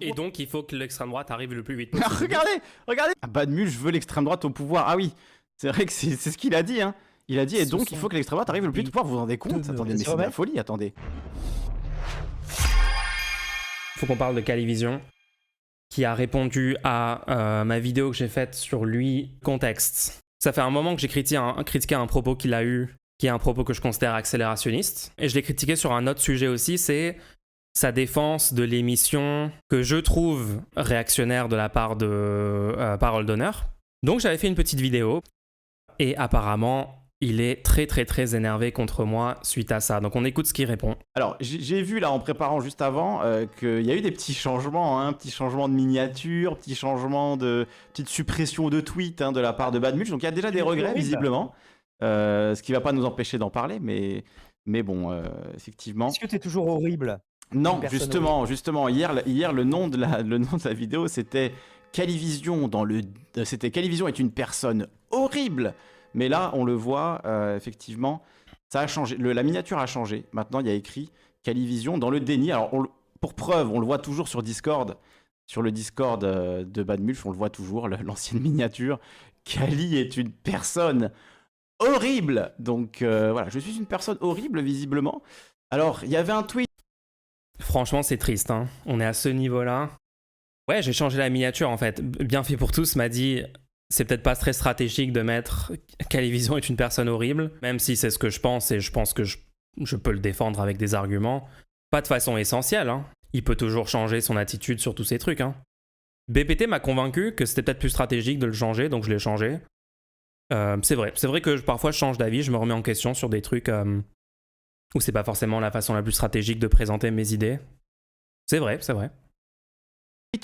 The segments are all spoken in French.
Et donc, il faut que l'extrême droite arrive le plus vite possible. Regardez. Ah, Badmul, je veux l'extrême droite au pouvoir. Ah oui, c'est vrai que c'est ce qu'il a dit. Hein. Il a dit, et donc il faut que l'extrême droite arrive le plus vite au pouvoir. Vous vous rendez compte? Attendez, mais c'est de la folie, attendez. Faut qu'on parle de Calivision, qui a répondu à ma vidéo que j'ai faite sur lui. Contexte. Ça fait un moment que j'ai critiqué un propos qu'il a eu, qui est un propos que je considère accélérationniste. Et je l'ai critiqué sur un autre sujet aussi, c'est sa défense de l'émission que je trouve réactionnaire de la part de Parole d'Honneur. Donc j'avais fait une petite vidéo et apparemment il est très énervé contre moi suite à ça. Donc on écoute ce qu'il répond. Alors j'ai vu là en préparant juste avant qu'il y a eu des petits changements, hein, petits changements de miniature, petits changements de petite suppression de tweets de la part de Badmulch. Donc il y a déjà des regrets visiblement, ce qui va pas nous empêcher d'en parler, mais bon effectivement. Est-ce que t'es toujours horrible? Non, justement, hier le nom de la vidéo c'était Calivision c'était Calivision est une personne horrible. Mais là, on le voit, effectivement, ça a changé. La miniature a changé. Maintenant, il y a écrit Calivision dans le déni. Alors, pour preuve, on le voit toujours sur Discord. Sur le Discord de Badmulch, on le voit toujours, l'ancienne miniature. Cali est une personne horrible. Donc, voilà, je suis une personne horrible, visiblement. Alors, il y avait un tweet. Franchement, c'est triste. Hein. On est à ce niveau-là. Ouais, j'ai changé la miniature, en fait. Bien fait pour tous m'a dit... C'est peut-être pas très stratégique de mettre Calivision est une personne horrible, même si c'est ce que je pense et je pense que je peux le défendre avec des arguments. Pas de façon essentielle, hein. Il peut toujours changer son attitude sur tous ces trucs. Hein. BPT m'a convaincu que c'était peut-être plus stratégique de le changer, donc je l'ai changé. C'est vrai que parfois je change d'avis, je me remets en question sur des trucs où c'est pas forcément la façon la plus stratégique de présenter mes idées. C'est vrai.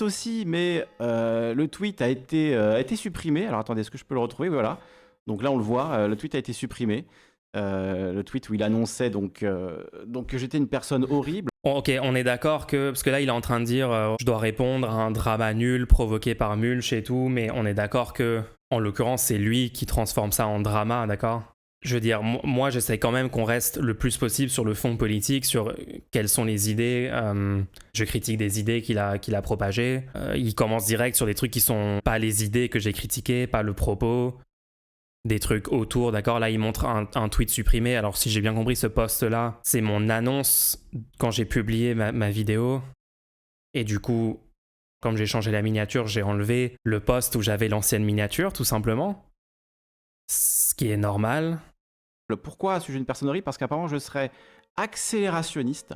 Aussi, mais le tweet a été supprimé. Alors attendez, est-ce que je peux le retrouver? Voilà. Donc là, on le voit, le tweet a été supprimé. Le tweet où il annonçait donc que j'étais une personne horrible. Ok, on est d'accord parce que là, il est en train de dire je dois répondre à un drama nul provoqué par Mulch et tout, mais on est d'accord que, en l'occurrence, c'est lui qui transforme ça en drama, d'accord? Je veux dire, moi, j'essaie quand même qu'on reste le plus possible sur le fond politique, sur quelles sont les idées. Je critique des idées qu'il a propagées. Il commence direct sur des trucs qui sont pas les idées que j'ai critiquées, pas le propos. Des trucs autour, d'accord? Là, il montre un tweet supprimé. Alors, si j'ai bien compris, ce post-là, c'est mon annonce quand j'ai publié ma vidéo. Et du coup, comme j'ai changé la miniature, j'ai enlevé le post où j'avais l'ancienne miniature, tout simplement. Ce qui est normal. Pourquoi suis-je une personne horrible? Parce qu'apparemment, je serais accélérationniste.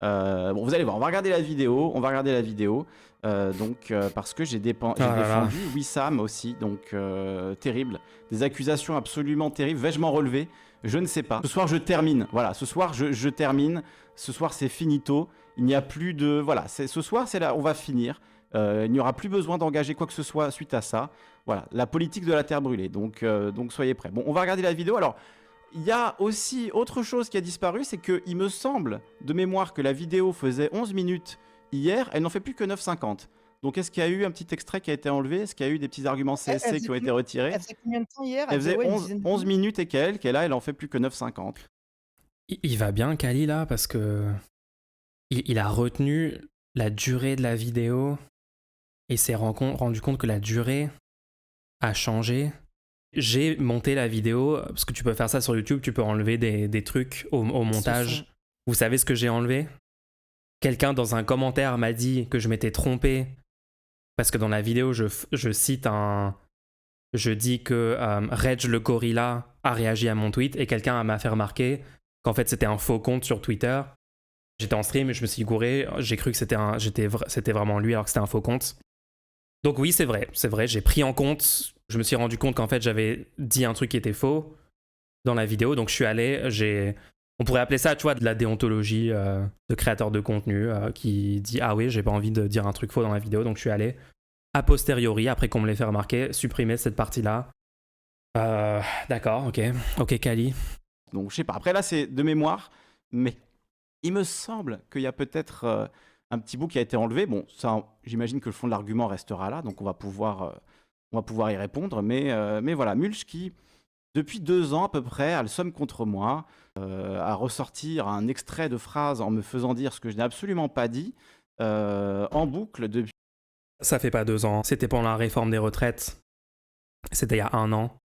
Bon, vous allez voir, on va regarder la vidéo. Parce que j'ai défendu Wissam aussi, donc terrible. Des accusations absolument terribles. Vais-je m'en relever? Je ne sais pas. Ce soir, je termine. Voilà, ce soir, je termine. Ce soir, c'est finito. Il n'y a plus de... Voilà, ce soir, c'est là, on va finir. Il n'y aura plus besoin d'engager quoi que ce soit suite à ça. Voilà, la politique de la terre brûlée. Donc soyez prêts. Bon, on va regarder la vidéo. Alors, il y a aussi autre chose qui a disparu, c'est qu'il me semble, de mémoire, que la vidéo faisait 11 minutes hier. Elle n'en fait plus que 9,50. Donc, est-ce qu'il y a eu un petit extrait qui a été enlevé? Est-ce qu'il y a eu des petits arguments CSC qui ont été retirés? Elle faisait combien de temps hier? Elle faisait 11 minutes et quelques, et là, elle en fait plus que 9,50. Il va bien, Kali, là, parce que il a retenu la durée de la vidéo et s'est rendu compte que la durée a changé. J'ai monté la vidéo, parce que tu peux faire ça sur YouTube, tu peux enlever des trucs au montage. Vous savez ce que j'ai enlevé? Quelqu'un dans un commentaire m'a dit que je m'étais trompé, parce que dans la vidéo, je cite je dis que Reg le gorilla a réagi à mon tweet, et quelqu'un m'a fait remarquer qu'en fait c'était un faux compte sur Twitter. J'étais en stream et je me suis gouré, j'ai cru que c'était vraiment lui alors que c'était un faux compte. Donc oui, c'est vrai, j'ai pris en compte, je me suis rendu compte qu'en fait j'avais dit un truc qui était faux dans la vidéo, donc je suis allé, on pourrait appeler ça, tu vois, de la déontologie de créateur de contenu qui dit « Ah oui, j'ai pas envie de dire un truc faux dans la vidéo », donc je suis allé, a posteriori, après qu'on me l'ait fait remarquer, supprimer cette partie-là. D'accord, ok, Kali. Donc je sais pas, après là c'est de mémoire, mais il me semble qu'il y a peut-être... un petit bout qui a été enlevé. Bon, ça, j'imagine que le fond de l'argument restera là, donc on va pouvoir y répondre. Mais voilà, Mulch qui, depuis 2 ans à peu près, a le somme contre moi, à ressortir un extrait de phrase en me faisant dire ce que je n'ai absolument pas dit. en boucle depuis. Ça fait pas 2 ans. C'était pendant la réforme des retraites. C'était il y a 1 an.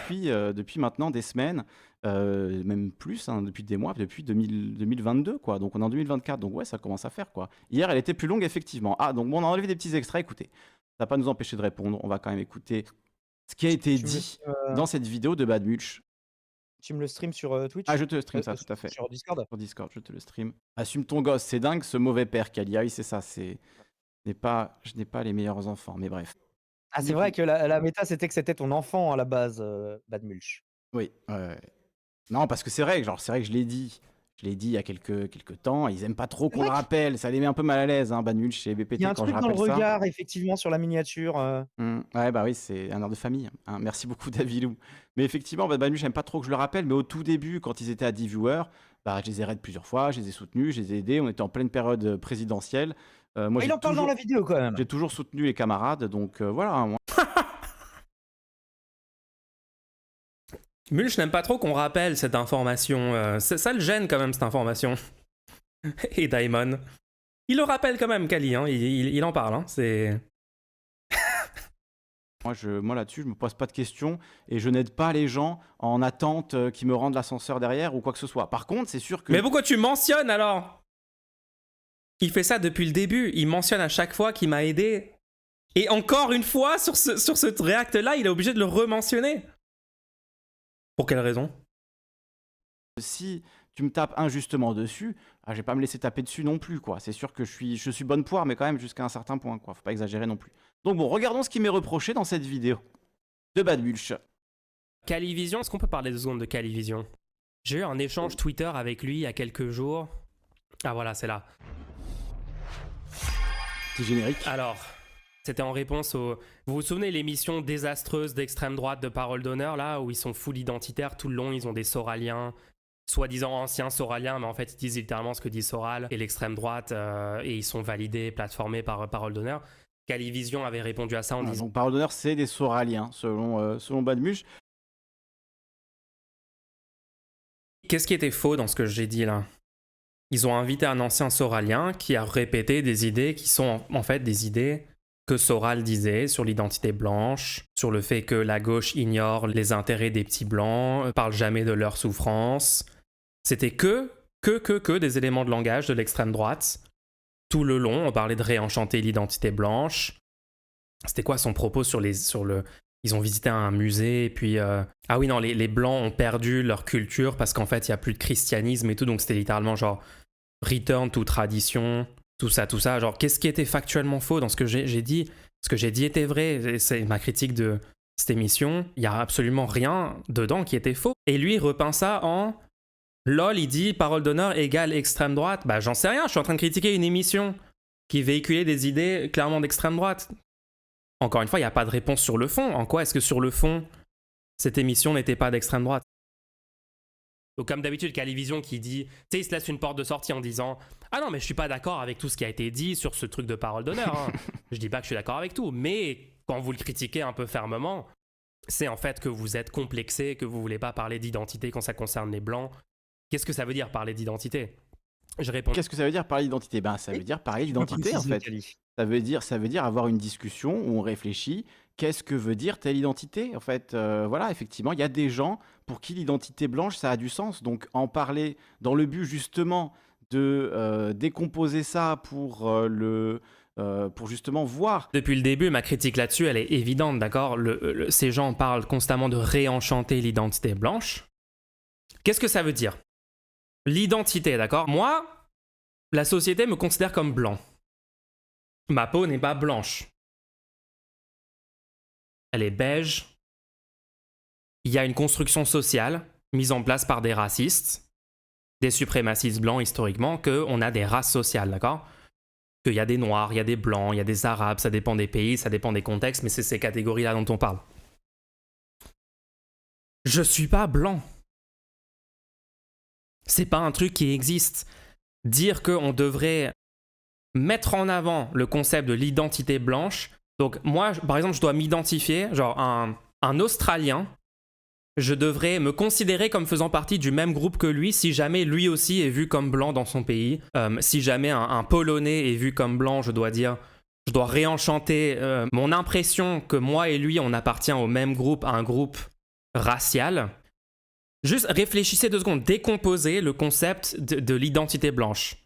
Depuis maintenant des semaines, même plus, hein, depuis des mois, depuis 2022, quoi. Donc on est en 2024, donc ouais, ça commence à faire, quoi. Hier, elle était plus longue, effectivement. Ah, donc bon, on a enlevé des petits extraits, écoutez. Ça va pas nous empêcher de répondre, on va quand même écouter ce qui a été dit dans cette vidéo de Bad Mulch. Tu me le stream sur Twitch? Ah, je te le stream, ça, tout à fait. Sur Discord? Sur Discord, je te le stream. Assume ton gosse, c'est dingue ce mauvais père Kali. Ah oui, c'est ça, je n'ai pas les meilleurs enfants, mais bref. Ah, c'est vrai que la méta, c'était que c'était ton enfant à la base, Bad Mulch. Oui, ouais. Non, parce que c'est vrai que je l'ai dit. Je l'ai dit il y a quelques temps, ils aiment pas trop qu'on le rappelle, ça les met un peu mal à l'aise, hein, Bad Mulch chez BPT Il y a un quand je truc dans le rappelle ça. regard, effectivement, sur la miniature. Ouais, bah oui, c'est un air de famille, hein. Merci beaucoup, Davilou. Mais effectivement, Bad Mulch, j'aime pas trop que je le rappelle, mais au tout début, quand ils étaient à 10 viewers, bah, je les ai raid plusieurs fois, je les ai soutenus, je les ai aidés, on était en pleine période présidentielle. Moi, Il en parle dans la vidéo, quand même. j'ai toujours soutenu les camarades, donc voilà, hein, moi. Mulch n'aime pas trop qu'on rappelle cette information. Ça le gêne quand même, cette information. Et Daimon. Il le rappelle quand même, Kali. Hein. Il en parle. Hein. C'est... Moi là-dessus, je me pose pas de questions et je n'aide pas les gens en attente qui me rendent l'ascenseur derrière ou quoi que ce soit. Par contre, c'est sûr que... Mais pourquoi tu mentionnes alors? Il fait ça depuis le début. Il mentionne à chaque fois qu'il m'a aidé. Et encore une fois, sur ce react-là, il est obligé de le rementionner. Pour quelle raison? Si tu me tapes injustement dessus, je vais pas me laisser taper dessus non plus, quoi. C'est sûr que je suis bonne poire, mais quand même jusqu'à un certain point, quoi. Faut pas exagérer non plus. Donc bon, regardons ce qui m'est reproché dans cette vidéo de Bad Mulch. Calivision, est-ce qu'on peut parler 2 secondes de Calivision? J'ai eu un échange Twitter avec lui il y a quelques jours. Ah voilà, c'est là. Petit générique. Alors, c'était en réponse au... Vous vous souvenez l'émission désastreuse d'extrême droite de Parole d'Honneur, là, où ils sont full identitaires tout le long, ils ont des Soraliens, soi-disant anciens Soraliens, mais en fait ils disent littéralement ce que dit Soral et l'extrême droite, et ils sont validés, plateformés par Parole d'Honneur. Calivision avait répondu à ça en disant... Donc Parole d'Honneur, c'est des Soraliens, selon Bad Mulch. Qu'est-ce qui était faux dans ce que j'ai dit là? Ils ont invité un ancien Soralien qui a répété des idées qui sont en fait des idées que Soral disait sur l'identité blanche, sur le fait que la gauche ignore les intérêts des petits blancs, parle jamais de leur souffrance. C'était que des éléments de langage de l'extrême droite. Tout le long, on parlait de réenchanter l'identité blanche. C'était quoi son propos sur le... Ils ont visité un musée et puis... Ah oui, non, les blancs ont perdu leur culture parce qu'en fait, il n'y a plus de christianisme et tout, donc c'était littéralement genre return to tradition, tout ça. Genre, qu'est-ce qui était factuellement faux dans ce que j'ai dit? Ce que j'ai dit était vrai, c'est ma critique de cette émission. Il n'y a absolument rien dedans qui était faux. Et lui, il repeint ça en... LOL, il dit Parole d'Honneur égale extrême droite. Bah, j'en sais rien, je suis en train de critiquer une émission qui véhiculait des idées clairement d'extrême droite. Encore une fois, il n'y a pas de réponse sur le fond. En quoi est-ce que sur le fond, cette émission n'était pas d'extrême droite? Donc comme d'habitude, Calivision qui dit... Tu sais, il se laisse une porte de sortie en disant « Ah non, mais je suis pas d'accord avec tout ce qui a été dit sur ce truc de Parole d'Honneur. Hein. Je dis pas que je suis d'accord avec tout. Mais quand vous le critiquez un peu fermement, c'est en fait que vous êtes complexé, que vous voulez pas parler d'identité quand ça concerne les Blancs. Qu'est-ce que ça veut dire parler d'identité? Je réponds... Qu'est-ce que ça veut dire parler d'identité? Ben, ça veut dire parler d'identité, en fait. Ça veut dire avoir une discussion où on réfléchit. Qu'est-ce que veut dire telle identité? En fait, voilà, effectivement, il y a des gens pour qui l'identité blanche, ça a du sens. Donc, en parler dans le but, justement, de décomposer ça pour justement voir. Depuis le début, ma critique là-dessus, elle est évidente, d'accord? Ces gens parlent constamment de réenchanter l'identité blanche. Qu'est-ce que ça veut dire? L'identité, d'accord? Moi, la société me considère comme blanc. Ma peau n'est pas blanche. Elle est beige. Il y a une construction sociale mise en place par des racistes, des suprémacistes blancs historiquement, qu'on a des races sociales, d'accord? Qu'il y a des noirs, il y a des blancs, il y a des arabes, ça dépend des pays, ça dépend des contextes, mais c'est ces catégories-là dont on parle. Je suis pas blanc. C'est pas un truc qui existe. Dire qu'on devrait mettre en avant le concept de l'identité blanche. Donc moi, par exemple, je dois m'identifier, genre un Australien je devrais me considérer comme faisant partie du même groupe que lui si jamais lui aussi est vu comme blanc dans son pays. Si jamais un Polonais est vu comme blanc, je dois réenchanter mon impression que moi et lui, on appartient au même groupe, à un groupe racial. Juste réfléchissez 2 secondes, décomposez le concept de l'identité blanche.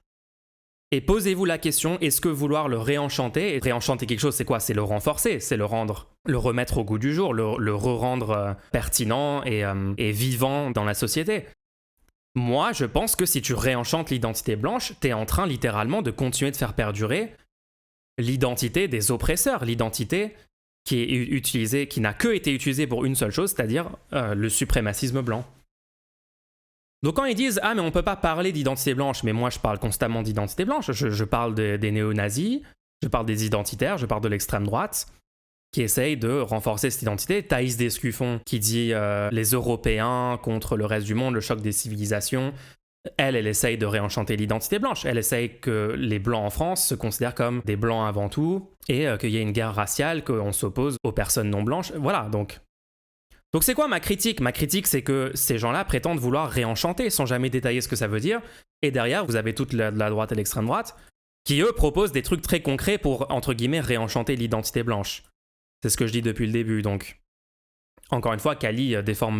Et posez-vous la question, est-ce que vouloir le réenchanter, et réenchanter quelque chose, c'est quoi? C'est le renforcer, c'est le remettre au goût du jour, le re-rendre pertinent et vivant dans la société. Moi, je pense que si tu réenchantes l'identité blanche, t'es en train littéralement de continuer de faire perdurer l'identité des oppresseurs, l'identité qui est utilisée, qui n'a que été utilisée pour une seule chose, c'est-à-dire le suprémacisme blanc. Donc quand ils disent « Ah mais on peut pas parler d'identité blanche », mais moi je parle constamment d'identité blanche, je parle des néo-nazis, je parle des identitaires, je parle de l'extrême droite, qui essaye de renforcer cette identité. Thaïs Descuffon qui dit les Européens contre le reste du monde, le choc des civilisations. Elle essaye de réenchanter l'identité blanche. Elle essaye que les blancs en France se considèrent comme des blancs avant tout et qu'il y ait une guerre raciale, qu'on s'oppose aux personnes non blanches. Voilà, donc c'est quoi ma critique? Ma critique, c'est que ces gens-là prétendent vouloir réenchanter sans jamais détailler ce que ça veut dire. Et derrière, vous avez toute la droite et l'extrême droite qui, eux, proposent des trucs très concrets pour, entre guillemets, réenchanter l'identité blanche. C'est ce que je dis depuis le début, donc... Encore une fois, Kali déforme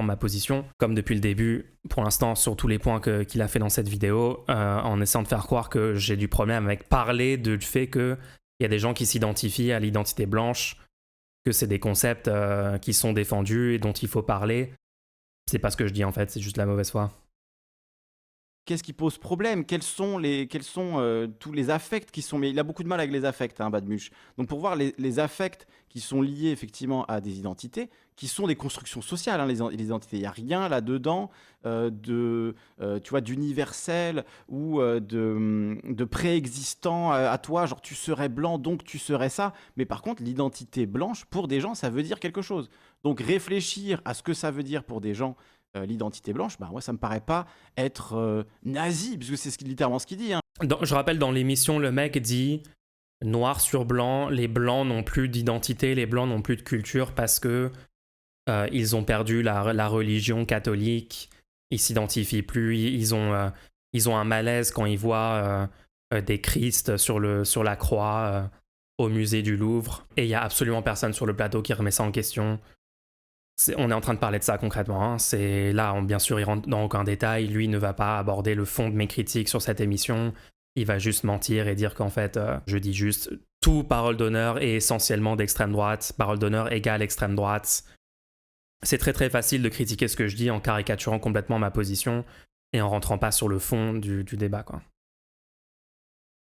ma position, comme depuis le début, pour l'instant, sur tous les points qu'il a fait dans cette vidéo, en essayant de faire croire que j'ai du problème avec parler du fait qu'il y a des gens qui s'identifient à l'identité blanche, que c'est des concepts qui sont défendus et dont il faut parler. C'est pas ce que je dis en fait, c'est juste la mauvaise foi. Qu'est-ce qui pose problème? Quels sont tous les affects qui sont... Mais il a beaucoup de mal avec les affects, Badmuche. Donc pour voir les affects qui sont liés effectivement à des identités, qui sont des constructions sociales, les identités. Il n'y a rien là-dedans tu vois, d'universel ou de préexistant à toi, genre tu serais blanc, donc tu serais ça. Mais par contre, l'identité blanche, pour des gens, ça veut dire quelque chose. Donc réfléchir à ce que ça veut dire pour des gens, l'identité blanche, bah moi ça me paraît pas être nazi, parce que c'est littéralement ce qu'il dit. Je rappelle, dans l'émission, le mec dit noir sur blanc, les blancs n'ont plus d'identité, les blancs n'ont plus de culture parce que ils ont perdu la religion catholique, ils s'identifient plus, ils ont un malaise quand ils voient des Christ sur la croix au musée du Louvre, et il y a absolument personne sur le plateau qui remet ça en question. On est en train de parler de ça concrètement. C'est là, bien sûr, il rentre dans aucun détail. Lui ne va pas aborder le fond de mes critiques sur cette émission. Il va juste mentir et dire qu'en fait, je dis juste tout parole d'honneur est essentiellement d'extrême droite. Parole d'honneur égale extrême droite. C'est très très facile de critiquer ce que je dis en caricaturant complètement ma position et en rentrant pas sur le fond du débat, quoi.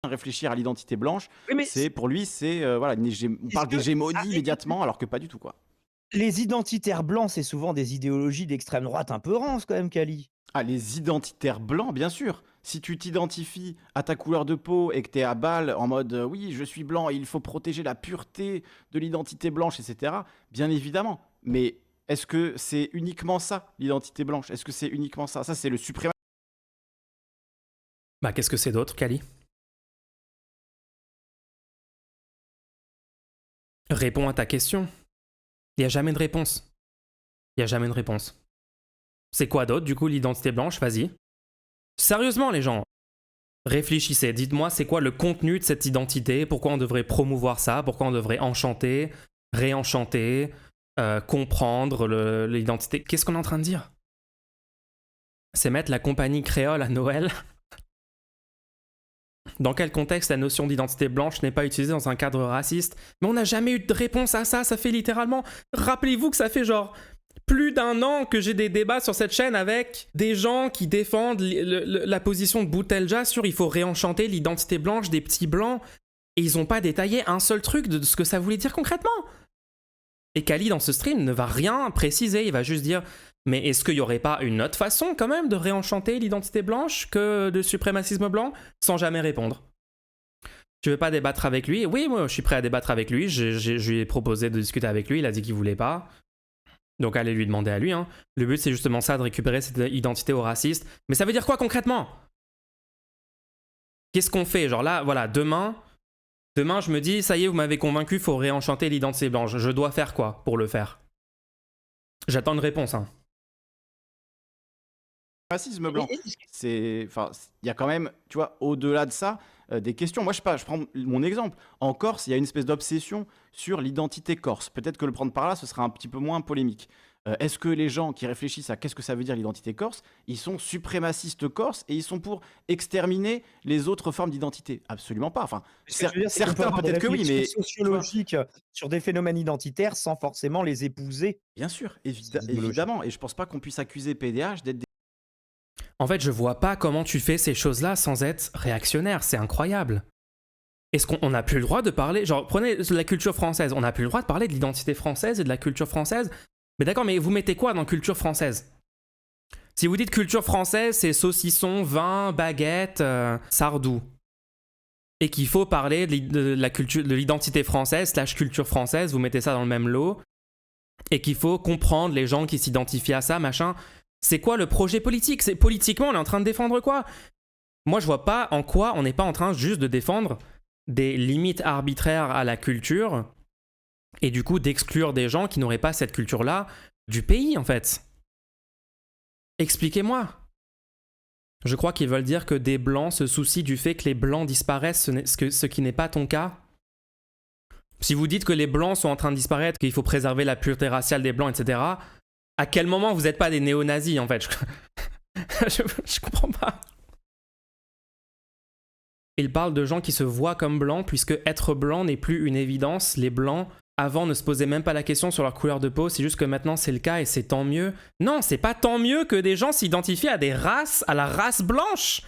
Réfléchir à l'identité blanche, oui, pour lui, voilà, on parle d'hégémonie immédiatement, alors que pas du tout, quoi. Les identitaires blancs, c'est souvent des idéologies d'extrême droite un peu rances quand même, Kali. Ah, les identitaires blancs, bien sûr. Si tu t'identifies à ta couleur de peau et que t'es à balle en mode oui, je suis blanc et il faut protéger la pureté de l'identité blanche, etc., bien évidemment. Mais est-ce que c'est uniquement ça, l'identité blanche? Est-ce que c'est uniquement ça? Ça, c'est le suprémacisme. Bah, qu'est-ce que c'est d'autre, Kali? Réponds à ta question. Il n'y a jamais de réponse. Il n'y a jamais de réponse. C'est quoi d'autre, du coup, l'identité blanche? Vas-y. Sérieusement, les gens, réfléchissez. Dites-moi, c'est quoi le contenu de cette identité? Pourquoi on devrait promouvoir ça? Pourquoi on devrait enchanter, réenchanter, comprendre l'identité? Qu'est-ce qu'on est en train de dire? C'est mettre la compagnie créole à Noël? Dans quel contexte la notion d'identité blanche n'est pas utilisée dans un cadre raciste? Mais on n'a jamais eu de réponse à ça, ça fait littéralement... Rappelez-vous que ça fait genre plus d'1 an que j'ai des débats sur cette chaîne avec des gens qui défendent la position de Boutelja sur il faut réenchanter l'identité blanche des petits blancs, et ils n'ont pas détaillé un seul truc de ce que ça voulait dire concrètement. Et Kali, dans ce stream, ne va rien préciser, il va juste dire... Mais est-ce qu'il n'y aurait pas une autre façon quand même de réenchanter l'identité blanche que le suprémacisme blanc? Sans jamais répondre. Tu veux pas débattre avec lui? Oui, moi je suis prêt à débattre avec lui. Je lui ai proposé de discuter avec lui, il a dit qu'il voulait pas. Donc allez lui demander à lui. Hein. Le but c'est justement ça, de récupérer cette identité au raciste. Mais ça veut dire quoi concrètement? Qu'est-ce qu'on fait? Genre là, voilà, demain je me dis, ça y est, vous m'avez convaincu, faut réenchanter l'identité blanche. Je dois faire quoi pour le faire? J'attends une réponse. Hein. Racisme blanc. Enfin, il y a quand même, tu vois, au-delà de ça, des questions. Moi, je sais pas, je prends mon exemple. En Corse, il y a une espèce d'obsession sur l'identité corse. Peut-être que le prendre par là, ce sera un petit peu moins polémique. Est-ce que les gens qui réfléchissent à qu'est-ce que ça veut dire l'identité corse, ils sont suprémacistes corses et ils sont pour exterminer les autres formes d'identité? Absolument pas. Enfin, certains peut-être que oui, mais sociologiques sur des phénomènes identitaires sans forcément les épouser. Bien sûr, évidemment. Et je pense pas qu'on puisse accuser PDH d'être En fait, je vois pas comment tu fais ces choses-là sans être réactionnaire. C'est incroyable. Est-ce qu'on n'a plus le droit de parler... Genre, prenez la culture française. On n'a plus le droit de parler de l'identité française et de la culture française. Mais d'accord, mais vous mettez quoi dans culture française? Si vous dites culture française, c'est saucisson, vin, baguette, sardou. Et qu'il faut parler de la culture, de l'identité française / culture française, vous mettez ça dans le même lot. Et qu'il faut comprendre les gens qui s'identifient à ça, machin... C'est quoi le projet politique? C'est politiquement, on est en train de défendre quoi? Moi, je vois pas en quoi on n'est pas en train juste de défendre des limites arbitraires à la culture et du coup d'exclure des gens qui n'auraient pas cette culture-là du pays, en fait. Expliquez-moi. Je crois qu'ils veulent dire que des blancs se soucient du fait que les blancs disparaissent, ce qui n'est pas ton cas. Si vous dites que les blancs sont en train de disparaître, qu'il faut préserver la pureté raciale des blancs, etc., à quel moment vous n'êtes pas des néo-nazis, en fait? Je comprends pas. Il parle de gens qui se voient comme blancs, puisque être blanc n'est plus une évidence. Les blancs, avant, ne se posaient même pas la question sur leur couleur de peau, c'est juste que maintenant c'est le cas et c'est tant mieux. Non, c'est pas tant mieux que des gens s'identifient à des races, à la race blanche.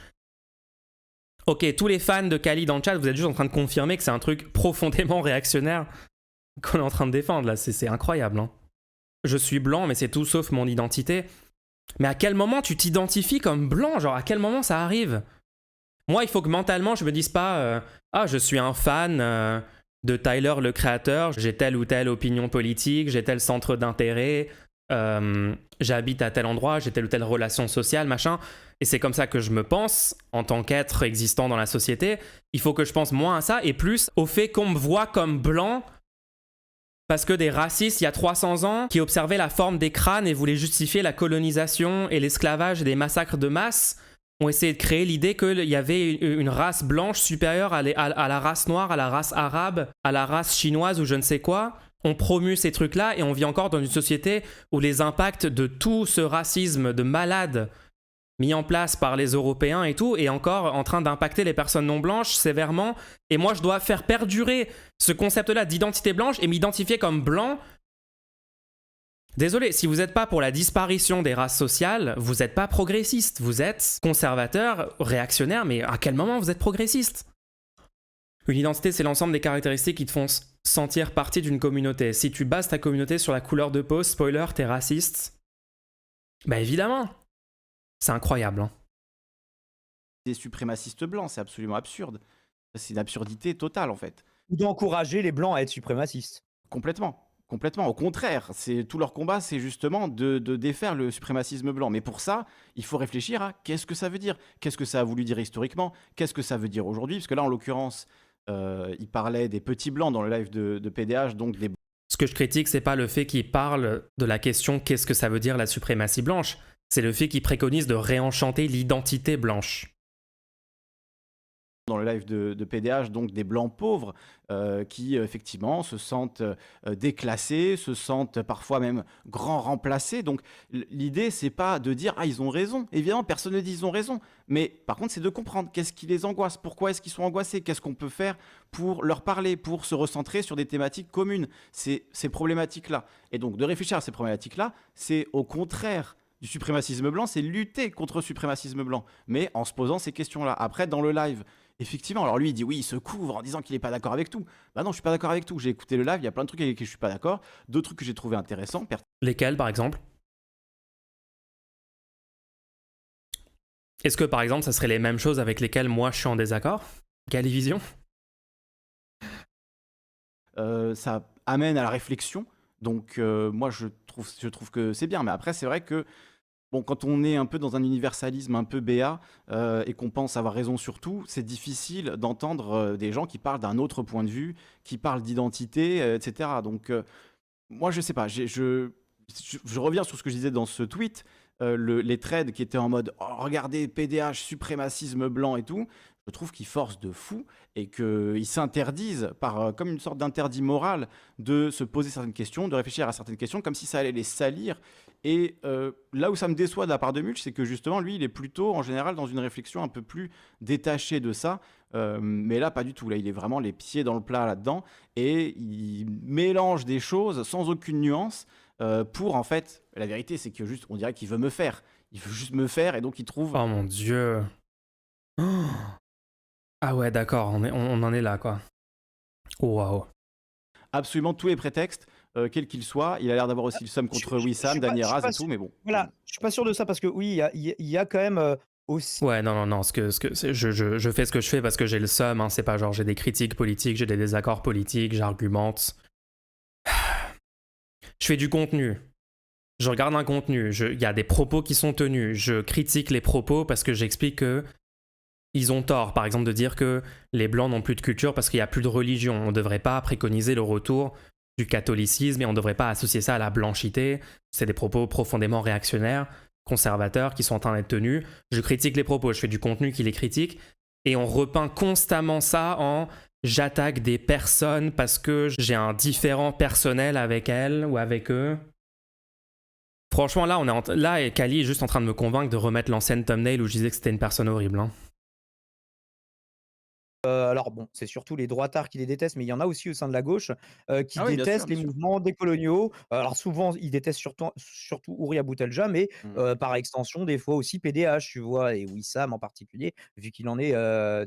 Ok, tous les fans de Kali dans le chat, vous êtes juste en train de confirmer que c'est un truc profondément réactionnaire qu'on est en train de défendre, là. C'est incroyable, hein. Je suis blanc, mais c'est tout sauf mon identité. Mais à quel moment tu t'identifies comme blanc? Genre, à quel moment ça arrive? Moi, il faut que mentalement, je me dise pas ah, je suis un fan de Tyler, le créateur, j'ai telle ou telle opinion politique, j'ai tel centre d'intérêt, j'habite à tel endroit, j'ai telle ou telle relation sociale, machin. Et c'est comme ça que je me pense, en tant qu'être existant dans la société. Il faut que je pense moins à ça et plus au fait qu'on me voit comme blanc parce que des racistes, il y a 300 ans, qui observaient la forme des crânes et voulaient justifier la colonisation et l'esclavage et des massacres de masse, ont essayé de créer l'idée qu'il y avait une race blanche supérieure à la race noire, à la race arabe, à la race chinoise ou je ne sais quoi. On promue ces trucs-là et on vit encore dans une société où les impacts de tout ce racisme de malade mis en place par les Européens et tout, est encore en train d'impacter les personnes non blanches sévèrement. Et moi, je dois faire perdurer ce concept-là d'identité blanche et m'identifier comme blanc. Désolé, si vous n'êtes pas pour la disparition des races sociales, vous n'êtes pas progressiste. Vous êtes conservateur, réactionnaire, mais à quel moment vous êtes progressiste? Une identité, c'est l'ensemble des caractéristiques qui te font sentir partie d'une communauté. Si tu bases ta communauté sur la couleur de peau, spoiler, t'es raciste. Bah évidemment. C'est incroyable. Hein. Des suprémacistes blancs, c'est absolument absurde. C'est une absurdité totale, en fait. Ou d'encourager les blancs à être suprémacistes. Complètement. Complètement. Au contraire, tout leur combat, c'est justement de défaire le suprémacisme blanc. Mais pour ça, il faut réfléchir à qu'est-ce que ça veut dire? Qu'est-ce que ça a voulu dire historiquement? Qu'est-ce que ça veut dire aujourd'hui? Parce que là, en l'occurrence, il parlait des petits blancs dans le live de PDH, donc des... Ce que je critique, c'est pas le fait qu'il parle de la question qu'est-ce que ça veut dire la suprématie blanche? C'est le fait qu'il préconise de réenchanter l'identité blanche. Dans le live de PDH, donc des blancs pauvres qui effectivement se sentent déclassés, se sentent parfois même grand remplacés. Donc l'idée, c'est pas de dire ah ils ont raison. Évidemment, personne ne dit ils ont raison. Mais par contre, c'est de comprendre qu'est-ce qui les angoisse, pourquoi est-ce qu'ils sont angoissés, qu'est-ce qu'on peut faire pour leur parler, pour se recentrer sur des thématiques communes. Ces problématiques-là. Et donc de réfléchir à ces problématiques-là, c'est au contraire du suprémacisme blanc, c'est lutter contre le suprémacisme blanc, mais en se posant ces questions-là. Après, dans le live, effectivement, alors lui, il dit oui, il se couvre en disant qu'il n'est pas d'accord avec tout. Bah non, je suis pas d'accord avec tout. J'ai écouté le live, il y a plein de trucs avec lesquels je suis pas d'accord, d'autres trucs que j'ai trouvé intéressants. Lesquels, par exemple? Est-ce que, par exemple, ça serait les mêmes choses avec lesquelles moi je suis en désaccord? Galivision? Ça amène à la réflexion. Donc, moi, je trouve que c'est bien. Mais après, c'est vrai que bon, quand on est un peu dans un universalisme un peu béat et qu'on pense avoir raison sur tout, c'est difficile d'entendre des gens qui parlent d'un autre point de vue, qui parlent d'identité, etc. Donc, moi, je sais pas. je reviens sur ce que je disais dans ce tweet, les trades qui étaient en mode oh, regardez PDH, suprémacisme blanc et tout, je trouve qu'ils forcent de fou et qu'ils s'interdisent comme une sorte d'interdit moral de se poser certaines questions, de réfléchir à certaines questions comme si ça allait les salir. Et là où ça me déçoit de la part de Mulch, c'est que justement lui il est plutôt en général dans une réflexion un peu plus détachée de ça. Mais là pas du tout, là il est vraiment les pieds dans le plat là-dedans et il mélange des choses sans aucune nuance. Pour en fait, la vérité c'est que juste on dirait qu'il veut me faire. Il veut juste me faire et donc il trouve. Oh mon dieu. Oh. Ah ouais, d'accord, on en est là quoi. Oh, waouh. Absolument tous les prétextes, quels qu'ils soient. Il a l'air d'avoir aussi le seum contre Wissam, Daniel Raz et tout, mais bon. Voilà, je suis pas sûr de ça parce que oui, il y a quand même aussi. Ouais, non, je fais ce que je fais parce que j'ai le seum, hein, c'est pas genre j'ai des critiques politiques, j'ai des désaccords politiques, j'argumente. Je fais du contenu. Je regarde un contenu, il y a des propos qui sont tenus, je critique les propos parce que j'explique que ils ont tort, par exemple de dire que les blancs n'ont plus de culture parce qu'il n'y a plus de religion. On ne devrait pas préconiser le retour du catholicisme et on ne devrait pas associer ça à la blanchité. C'est des propos profondément réactionnaires, conservateurs qui sont en train d'être tenus. Je critique les propos, je fais du contenu qui les critique et on repeint constamment ça en j'attaque des personnes parce que j'ai un différend personnel avec elles ou avec eux. Franchement, là, et Kali est juste en train de me convaincre de remettre l'ancienne thumbnail où je disais que c'était une personne horrible. Hein. Alors bon, c'est surtout les droitards qui les détestent, mais il y en a aussi au sein de la gauche qui Ah oui, bien sûr, détestent bien les sûr. mouvements décoloniaux. Alors souvent, ils détestent surtout Ouria Boutelja, mais par extension, des fois aussi PDH, tu vois, et Wissam en particulier, vu qu'il en est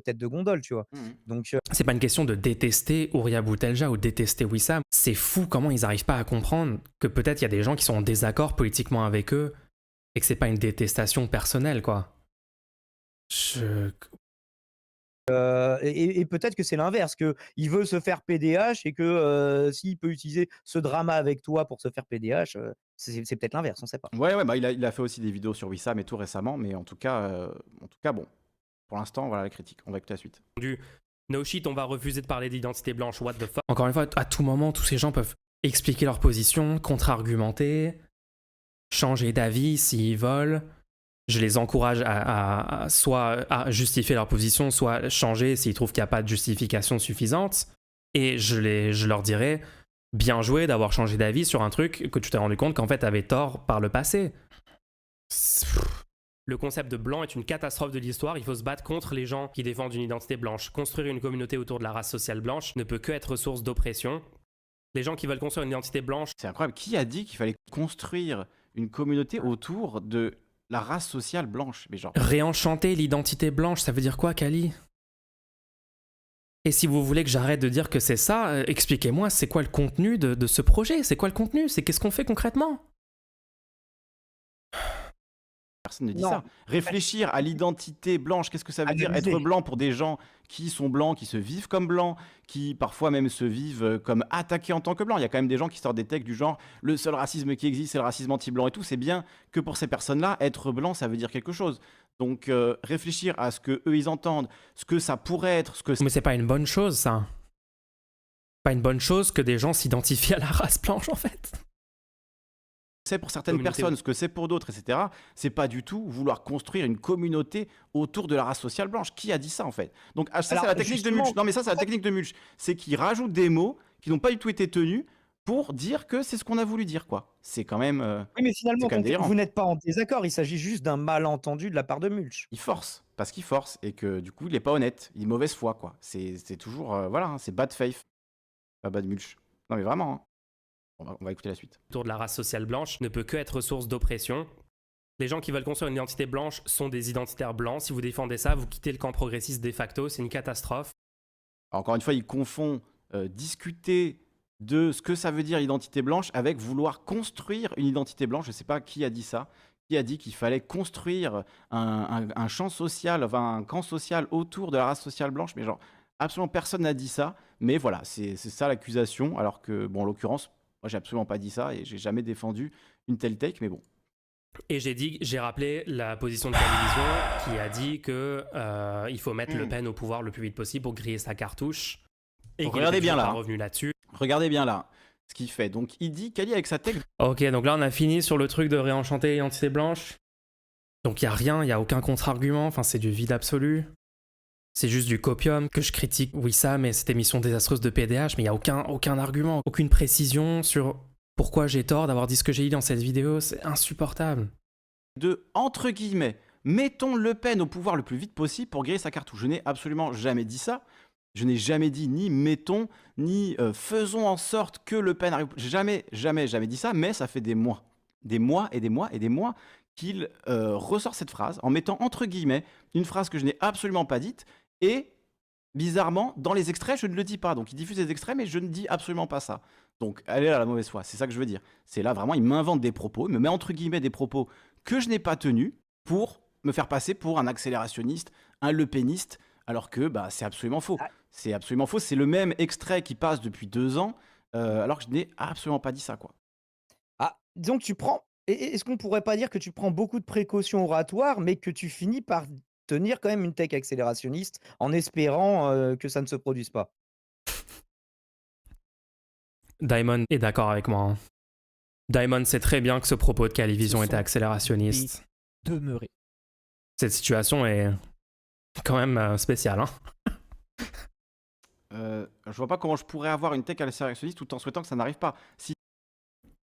tête de gondole, tu vois. Donc C'est pas une question de détester Ouria Boutelja ou détester Wissam. C'est fou comment ils arrivent pas à comprendre que peut-être il y a des gens qui sont en désaccord politiquement avec eux et que c'est pas une détestation personnelle, quoi. et peut-être que c'est l'inverse, qu'il veut se faire PDH et que s'il peut utiliser ce drama avec toi pour se faire PDH, c'est peut-être l'inverse, on sait pas. Ouais, bah, il a fait aussi des vidéos sur Wissam et tout récemment, mais en tout cas, bon, pour l'instant, voilà la critique. On va écouter la suite. No shit, on va refuser de parler d'identité blanche, what the fuck. Encore une fois, à tout moment, tous ces gens peuvent expliquer leur position, contre-argumenter, changer d'avis s'ils veulent. Je les encourage soit à justifier leur position, soit changer s'ils trouvent qu'il n'y a pas de justification suffisante. Et je leur dirai, bien joué d'avoir changé d'avis sur un truc que tu t'es rendu compte qu'en fait t'avais tort par le passé. Le concept de blanc est une catastrophe de l'histoire, il faut se battre contre les gens qui défendent une identité blanche. Construire une communauté autour de la race sociale blanche ne peut que être source d'oppression. Les gens qui veulent construire une identité blanche... C'est incroyable. Qui a dit qu'il fallait construire une communauté autour de la race sociale blanche? Mais genre... Réenchanter l'identité blanche, ça veut dire quoi, Kali? Et si vous voulez que j'arrête de dire que c'est ça, expliquez-moi, c'est quoi le contenu de ce projet? C'est quoi le contenu? C'est qu'est-ce qu'on fait concrètement? Personne ne dit ça. Réfléchir à l'identité blanche, qu'est-ce que ça veut dire? Être blanc pour des gens qui sont blancs, qui se vivent comme blancs, qui parfois même se vivent comme attaqués en tant que blancs. Il y a quand même des gens qui sortent des textes du genre « le seul racisme qui existe, c'est le racisme anti-blanc » et tout. C'est bien que pour ces personnes-là, être blanc, ça veut dire quelque chose. Donc réfléchir à ce que eux ils entendent, ce que ça pourrait être, ce que... Mais c'est pas une bonne chose, ça. Pas une bonne chose que des gens s'identifient à la race blanche, en fait. C'est pour certaines personnes, ce que c'est pour d'autres, etc. C'est pas du tout vouloir construire une communauté autour de la race sociale blanche. Qui a dit ça, en fait? Donc ça, c'est la technique de Mulch. Non, mais ça, c'est la technique de Mulch. C'est qu'il rajoute des mots qui n'ont pas du tout été tenus pour dire que c'est ce qu'on a voulu dire, quoi. C'est quand même... Oui, mais finalement, vous n'êtes pas en désaccord. Il s'agit juste d'un malentendu de la part de Mulch. Il force, parce qu'il force, et que du coup, il est pas honnête. Il est mauvaise foi, quoi. C'est toujours... voilà, hein, c'est bad faith. Pas bad Mulch. Non, mais vraiment, hein. On va écouter la suite. Autour de la race sociale blanche ne peut que être source d'oppression. Les gens qui veulent construire une identité blanche sont des identitaires blancs. Si vous défendez ça, vous quittez le camp progressiste de facto. C'est une catastrophe. Alors, encore une fois, il confond discuter de ce que ça veut dire identité blanche avec vouloir construire une identité blanche. Je ne sais pas qui a dit ça. Qui a dit qu'il fallait construire un champ social, enfin un camp social autour de la race sociale blanche. Mais genre, absolument personne n'a dit ça. Mais voilà, c'est ça l'accusation. Alors que, bon, en l'occurrence, moi, j'ai absolument pas dit ça et j'ai jamais défendu une telle take, mais bon. Et j'ai rappelé la position de Calivision qui a dit que il faut mettre Le Pen au pouvoir le plus vite possible pour griller sa cartouche. Et regardez bien là. Revenu là-dessus. Regardez bien là. ce qu'il fait. Donc il dit Kali avec sa tech. Ok, donc là on a fini sur le truc de réenchanter l'identité blanche. Donc il n'y a rien, il n'y a aucun contre-argument, enfin c'est du vide absolu. C'est juste du copium que je critique Wissam et cette émission désastreuse de PDH, mais il n'y a aucun argument, aucune précision sur pourquoi j'ai tort d'avoir dit ce que j'ai dit dans cette vidéo, c'est insupportable. De, entre guillemets, mettons Le Pen au pouvoir le plus vite possible pour griller sa cartouche. Je n'ai absolument jamais dit ça. Je n'ai jamais dit ni mettons, ni faisons en sorte que Le Pen arrive. Jamais dit ça, mais ça fait des mois qu'il ressort cette phrase en mettant entre guillemets une phrase que je n'ai absolument pas dite. Et bizarrement, dans les extraits, je ne le dis pas. Donc il diffuse des extraits, mais je ne dis absolument pas ça. Donc elle est là la mauvaise foi, c'est ça que je veux dire. C'est là vraiment, il m'invente des propos, il me met entre guillemets des propos que je n'ai pas tenus pour me faire passer pour un accélérationniste, un lepéniste, alors que bah, c'est absolument faux. C'est absolument faux, c'est le même extrait qui passe depuis 2 ans, alors que je n'ai absolument pas dit ça, quoi. Ah, donc tu prends. Est-ce qu'on pourrait pas dire que tu prends beaucoup de précautions oratoires, mais que tu finis par tenir quand même une tech accélérationniste en espérant que ça ne se produise pas? Diamond est d'accord avec moi. Hein. Diamond sait très bien que ce propos de Calivision était accélérationniste. Demeurer. Cette situation est quand même spéciale. Hein. Je vois pas comment je pourrais avoir une tech accélérationniste tout en souhaitant que ça n'arrive pas. Si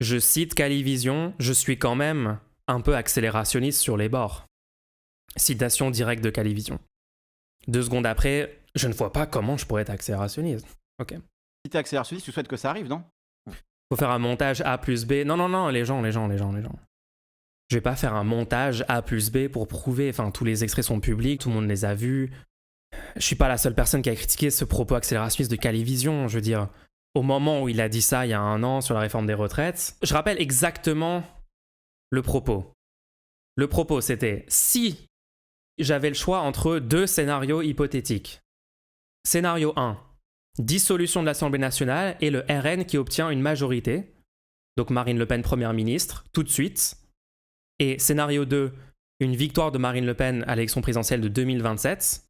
Je cite Calivision, je suis quand même un peu accélérationniste sur les bords. Citation directe de Calivision. 2 secondes après, je ne vois pas comment je pourrais être accélérationniste. Ok. Si t'es accélérationniste, tu souhaites que ça arrive, non? Faut faire un montage A plus B. Non, les gens. Je vais pas faire un montage A plus B pour prouver, enfin tous les extraits sont publics, tout le monde les a vus. Je suis pas la seule personne qui a critiqué ce propos accélérationniste de Calivision, je veux dire, au moment où il a dit ça il y a 1 an sur la réforme des retraites, je rappelle exactement le propos. Le propos c'était, si j'avais le choix entre 2 scénarios hypothétiques. Scénario 1, dissolution de l'Assemblée nationale et le RN qui obtient une majorité, donc Marine Le Pen première ministre, tout de suite. Et scénario 2, une victoire de Marine Le Pen à l'élection présidentielle de 2027.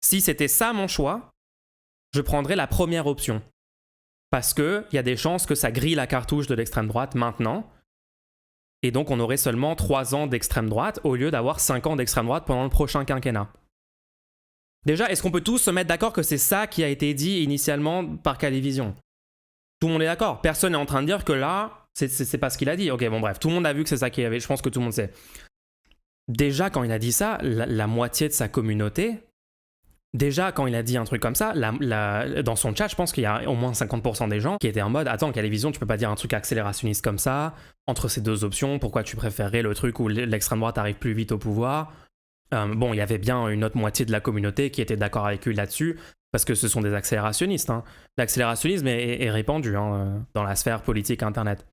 Si c'était ça mon choix, je prendrais la première option. Parce qu'il y a des chances que ça grille la cartouche de l'extrême droite maintenant. Et donc on aurait seulement 3 ans d'extrême droite au lieu d'avoir 5 ans d'extrême droite pendant le prochain quinquennat. Déjà, est-ce qu'on peut tous se mettre d'accord que c'est ça qui a été dit initialement par Calivision? Tout le monde est d'accord. Personne n'est en train de dire que là, c'est pas ce qu'il a dit. Ok, bon bref, tout le monde a vu que c'est ça qu'il y avait. Je pense que tout le monde sait. Déjà, quand il a dit ça, la moitié de sa communauté, déjà, quand il a dit un truc comme ça, dans son chat, je pense qu'il y a au moins 50% des gens qui étaient en mode « Attends, Calivision, tu peux pas dire un truc accélérationniste comme ça, entre ces 2 options, pourquoi tu préférerais le truc où l'extrême droite arrive plus vite au pouvoir ?» Bon, il y avait bien une autre moitié de la communauté qui était d'accord avec lui là-dessus, parce que ce sont des accélérationnistes. Hein. L'accélérationnisme est répandu dans la sphère politique Internet.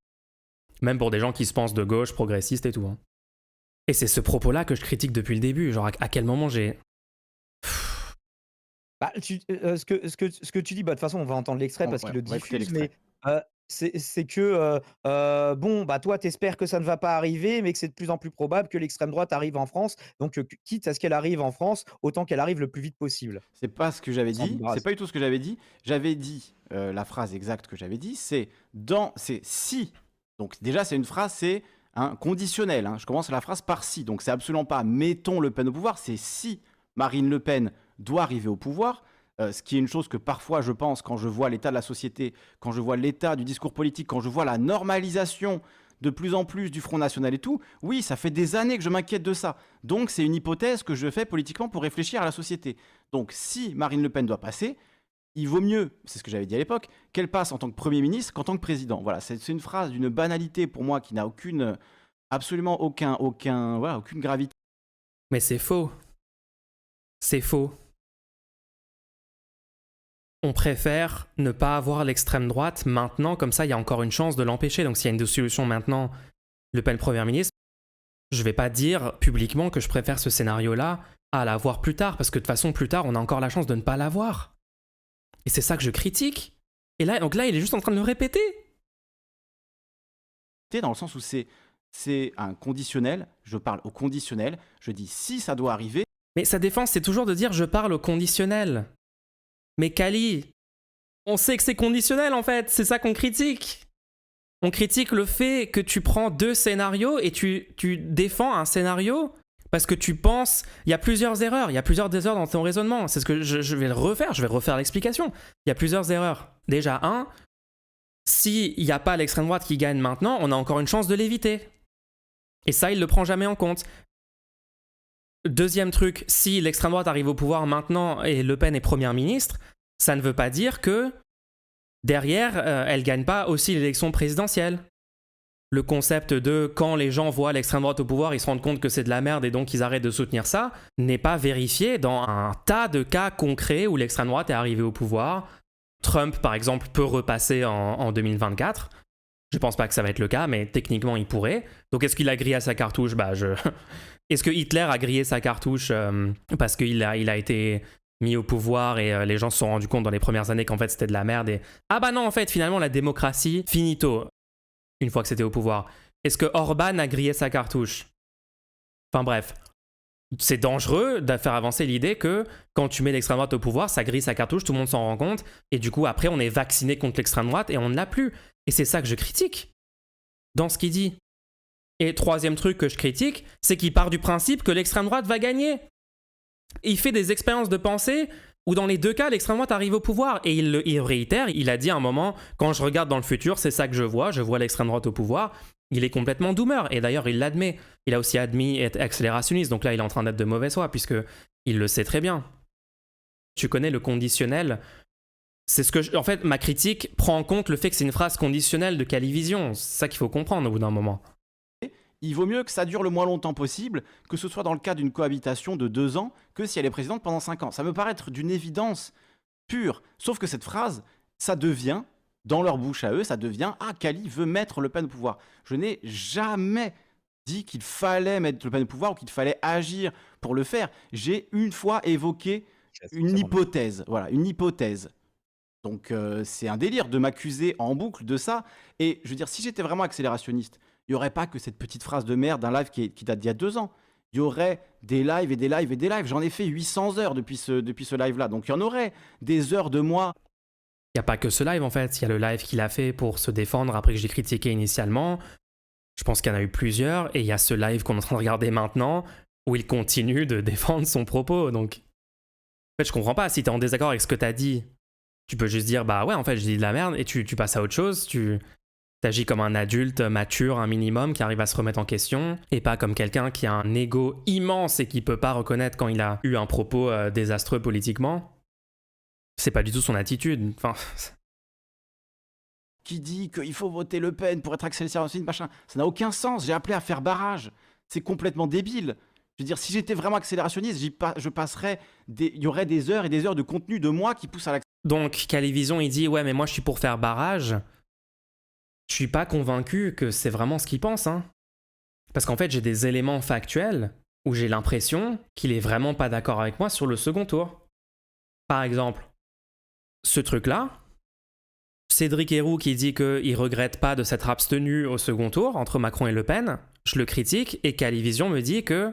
Même pour des gens qui se pensent de gauche, progressistes et tout. Hein. Et c'est ce propos-là que je critique depuis le début. Genre, à quel moment j'ai... Bah, ce que tu dis, bah, de toute façon, on va entendre l'extrait parce qu'il le diffuse, mais c'est que, bon, bah, toi, t'espères que ça ne va pas arriver, mais que c'est de plus en plus probable que l'extrême droite arrive en France. Donc, quitte à ce qu'elle arrive en France, autant qu'elle arrive le plus vite possible. C'est pas ce que j'avais dit, c'est pas du tout ce que j'avais dit. J'avais dit, la phrase exacte que j'avais dit, c'est si. Donc déjà, c'est une phrase, c'est un conditionnel. Hein. Je commence la phrase par si. Donc c'est absolument pas mettons Le Pen au pouvoir, c'est si Marine Le Pen doit arriver au pouvoir. Ce qui est une chose que parfois je pense quand je vois l'état de la société, quand je vois l'état du discours politique, quand je vois la normalisation de plus en plus du Front National et tout, oui, ça fait des années que je m'inquiète de ça. Donc c'est une hypothèse que je fais politiquement pour réfléchir à la société. Donc si Marine Le Pen doit passer, il vaut mieux, c'est ce que j'avais dit à l'époque, qu'elle passe en tant que Premier ministre qu'en tant que président. Voilà, c'est une phrase d'une banalité pour moi qui n'a absolument aucune gravité. Mais c'est faux. C'est faux. On préfère ne pas avoir l'extrême droite maintenant, comme ça il y a encore une chance de l'empêcher. Donc s'il y a une solution maintenant, Le Pen Premier ministre, je vais pas dire publiquement que je préfère ce scénario-là à l'avoir plus tard, parce que de toute façon plus tard on a encore la chance de ne pas l'avoir. Et c'est ça que je critique. Et là, donc là il est juste en train de le répéter. Dans le sens où c'est un conditionnel, je parle au conditionnel, je dis si ça doit arriver. Mais sa défense c'est toujours de dire je parle au conditionnel. Mais Kali, On sait que c'est conditionnel en fait, c'est ça qu'on critique. On critique le fait que tu prends 2 scénarios et tu défends un scénario parce que tu penses... Il y a plusieurs erreurs dans ton raisonnement. C'est ce que je vais le refaire, je vais refaire l'explication. Il y a plusieurs erreurs. Déjà, s'il n'y a pas l'extrême droite qui gagne maintenant, on a encore une chance de l'éviter. Et ça, il ne le prend jamais en compte. Deuxième truc, si l'extrême droite arrive au pouvoir maintenant et Le Pen est première ministre, ça ne veut pas dire que derrière, elle ne gagne pas aussi l'élection présidentielle. Le concept de quand les gens voient l'extrême droite au pouvoir, ils se rendent compte que c'est de la merde et donc ils arrêtent de soutenir ça, n'est pas vérifié dans un tas de cas concrets où l'extrême droite est arrivée au pouvoir. Trump, par exemple, peut repasser en 2024. Je pense pas que ça va être le cas, mais techniquement, il pourrait. Donc, est-ce qu'il a grillé sa cartouche ? Est-ce que Hitler a grillé sa cartouche parce qu'il a été mis au pouvoir et les gens se sont rendus compte dans les premières années qu'en fait, c'était de la merde et... Ah bah non, en fait, finalement, la démocratie, finito, une fois que c'était au pouvoir. Est-ce que Orban a grillé sa cartouche ? Enfin bref. C'est dangereux de faire avancer l'idée que quand tu mets l'extrême droite au pouvoir, ça grille sa cartouche, tout le monde s'en rend compte, et du coup, après, on est vacciné contre l'extrême droite et on ne l'a plus. Et c'est ça que je critique dans ce qu'il dit. Et troisième truc que je critique, c'est qu'il part du principe que l'extrême droite va gagner. Et il fait des expériences de pensée où dans les 2 cas, l'extrême droite arrive au pouvoir. Et il réitère, il a dit à un moment, quand je regarde dans le futur, c'est ça que je vois l'extrême droite au pouvoir. Il est complètement doomer, et d'ailleurs il l'admet. Il a aussi admis être accélérationniste, donc là il est en train d'être de mauvaise foi, puisqu'il le sait très bien. Tu connais le conditionnel. C'est ce que en fait, ma critique prend en compte le fait que c'est une phrase conditionnelle de Calivision. C'est ça qu'il faut comprendre au bout d'un moment. Il vaut mieux que ça dure le moins longtemps possible, que ce soit dans le cas d'une cohabitation de 2 ans, que si elle est présidente pendant 5 ans. Ça me paraît être d'une évidence pure. Sauf que cette phrase, ça devient... Dans leur bouche à eux, ça devient « Ah, Kali veut mettre Le Pen au pouvoir ». Je n'ai jamais dit qu'il fallait mettre Le Pen au pouvoir ou qu'il fallait agir pour le faire. J'ai une fois évoqué une hypothèse. Voilà, une hypothèse. Donc, c'est un délire de m'accuser en boucle de ça. Et je veux dire, si j'étais vraiment accélérationniste, il n'y aurait pas que cette petite phrase de merde d'un live qui date d'il y a 2 ans. Il y aurait des lives et des lives et des lives. J'en ai fait 800 heures depuis ce live-là. Donc, il y en aurait des heures de moi. Il n'y a pas que ce live en fait, il y a le live qu'il a fait pour se défendre après que j'ai critiqué initialement. Je pense qu'il y en a eu plusieurs, et il y a ce live qu'on est en train de regarder maintenant où il continue de défendre son propos. Donc, en fait, je comprends pas. Si tu es en désaccord avec ce que tu as dit, tu peux juste dire bah ouais, en fait, je dis de la merde, et tu passes à autre chose. Tu agis comme un adulte mature, un minimum, qui arrive à se remettre en question, et pas comme quelqu'un qui a un ego immense et qui peut pas reconnaître quand il a eu un propos désastreux politiquement. C'est pas du tout son attitude. Enfin... Qui dit qu'il faut voter Le Pen pour être accélérationniste, machin. Ça n'a aucun sens. J'ai appelé à faire barrage. C'est complètement débile. Je veux dire, si j'étais vraiment accélérationniste, je passerais il y aurait des heures et des heures de contenu de moi qui poussent à l'accélération. Donc, Calivision, il dit « Ouais, mais moi, je suis pour faire barrage. » Je suis pas convaincu que c'est vraiment ce qu'il pense, hein. Parce qu'en fait, j'ai des éléments factuels où j'ai l'impression qu'il est vraiment pas d'accord avec moi sur le second tour. Par exemple, ce truc-là, Cédric Herrou qui dit qu'il regrette pas de s'être abstenu au second tour entre Macron et Le Pen, je le critique, et Calivision me dit que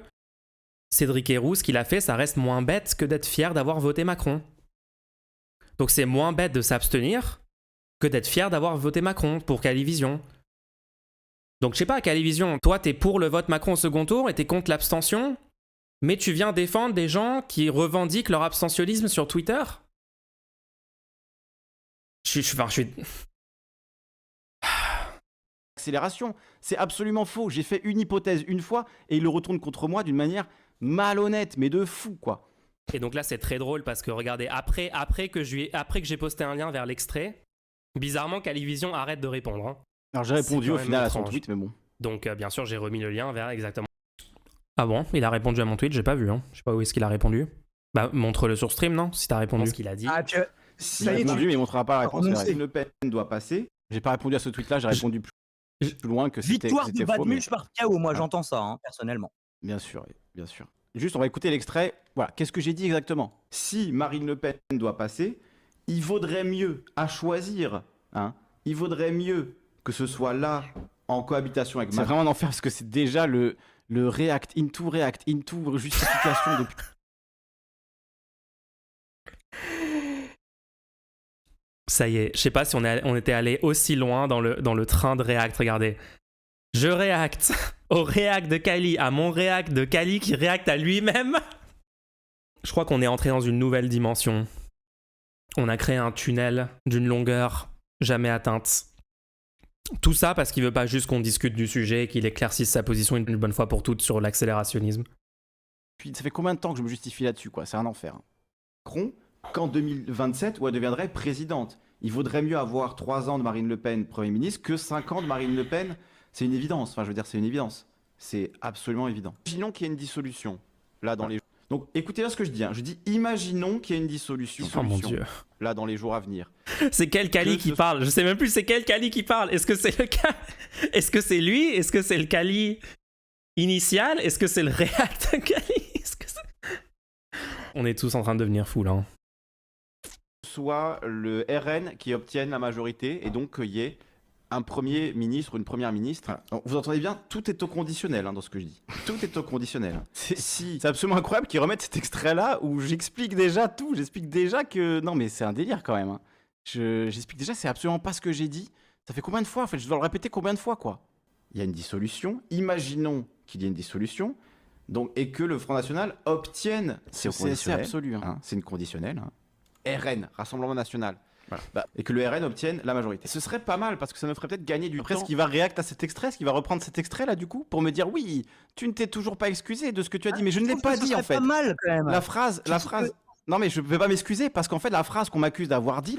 Cédric Herrou, ce qu'il a fait, ça reste moins bête que d'être fier d'avoir voté Macron. Donc c'est moins bête de s'abstenir que d'être fier d'avoir voté Macron pour Calivision. Donc je sais pas, Calivision, toi t'es pour le vote Macron au second tour et t'es contre l'abstention, mais tu viens défendre des gens qui revendiquent leur abstentionnisme sur Twitter ? Je suis... Accélération, c'est absolument faux. J'ai fait une hypothèse une fois et il le retourne contre moi d'une manière malhonnête, mais de fou, quoi. Et donc là, c'est très drôle parce que regardez, après que j'ai posté un lien vers l'extrait, bizarrement, Calivision arrête de répondre. Hein. Alors j'ai répondu au final à son tweet, mais bon. Donc bien sûr, j'ai remis le lien vers exactement. Ah bon, il a répondu à mon tweet, j'ai pas vu. Hein. Je sais pas où est-ce qu'il a répondu. Bah montre-le sur stream, non ? Si t'as répondu ce qu'il a dit. Ah, si, il a répondu, mais il ne montrera pas la réponse. Marine Le Pen doit passer. J'ai pas répondu à ce tweet-là, j'ai répondu plus loin que c'était faux. Victoire de Badmuche par KO, moi j'entends ça, hein, personnellement. Bien sûr, bien sûr. Juste, on va écouter l'extrait. Voilà, qu'est-ce que j'ai dit exactement ? Si Marine Le Pen doit passer, il vaudrait mieux, à choisir, hein, il vaudrait mieux que ce soit là, en cohabitation avec Macron. C'est vraiment un enfer, parce que c'est déjà le react into justification depuis... Ça y est, je sais pas si on était allé aussi loin dans le train de React, regardez. Je réacte au React de Kali, à mon React de Kali qui réacte à lui-même. Je crois qu'on est entré dans une nouvelle dimension. On a créé un tunnel d'une longueur jamais atteinte. Tout ça parce qu'il veut pas juste qu'on discute du sujet et qu'il éclaircisse sa position une bonne fois pour toutes sur l'accélérationnisme. Puis ça fait combien de temps que je me justifie là-dessus, quoi? C'est un enfer. Macron, qu'en 2027, où elle deviendrait présidente. Il vaudrait mieux avoir 3 ans de Marine Le Pen Premier ministre que 5 ans de Marine Le Pen. C'est une évidence. Enfin, je veux dire, c'est une évidence. C'est absolument évident. Imaginons qu'il y ait une dissolution, là, dans les jours. Donc, écoutez là ce que je dis. Hein. Je dis, imaginons qu'il y ait une dissolution. Oh mon Dieu. Là, dans les jours à venir. C'est quel Kali qui parle? Je sais même plus c'est quel Kali qui parle. Est-ce que c'est le cas? Est-ce que c'est lui? Est-ce que c'est le Kali initial? Est-ce que c'est le React Kali? On est tous en train de devenir fous là. Hein. Soit le RN qui obtienne la majorité et donc qu'il y ait un premier ministre ou une première ministre. Donc, vous entendez bien, tout est au conditionnel dans ce que je dis. Tout est au conditionnel. C'est absolument incroyable qu'ils remettent cet extrait-là où j'explique déjà tout. J'explique déjà que... Non mais c'est un délire quand même. Hein. J'explique déjà, c'est absolument pas ce que j'ai dit. Ça fait combien de fois? En fait, je dois le répéter combien de fois, quoi? Il y a une dissolution. Imaginons qu'il y ait une dissolution. Donc, et que le Front National obtienne ce CSC absolu. Hein. C'est une conditionnelle. Hein. RN, Rassemblement National. Voilà. Et que le RN obtienne la majorité. Ce serait pas mal parce que ça me ferait peut-être gagner du temps. Est-ce qu'il va réacter à cet extrait? Est-ce qu'il va reprendre cet extrait là du coup pour me dire oui, tu ne t'es toujours pas excusé de ce que tu as dit, mais je ne l'ai pas dit en fait. Pas mal quand même. La phrase. Non mais je ne vais pas m'excuser parce qu'en fait la phrase qu'on m'accuse d'avoir dit.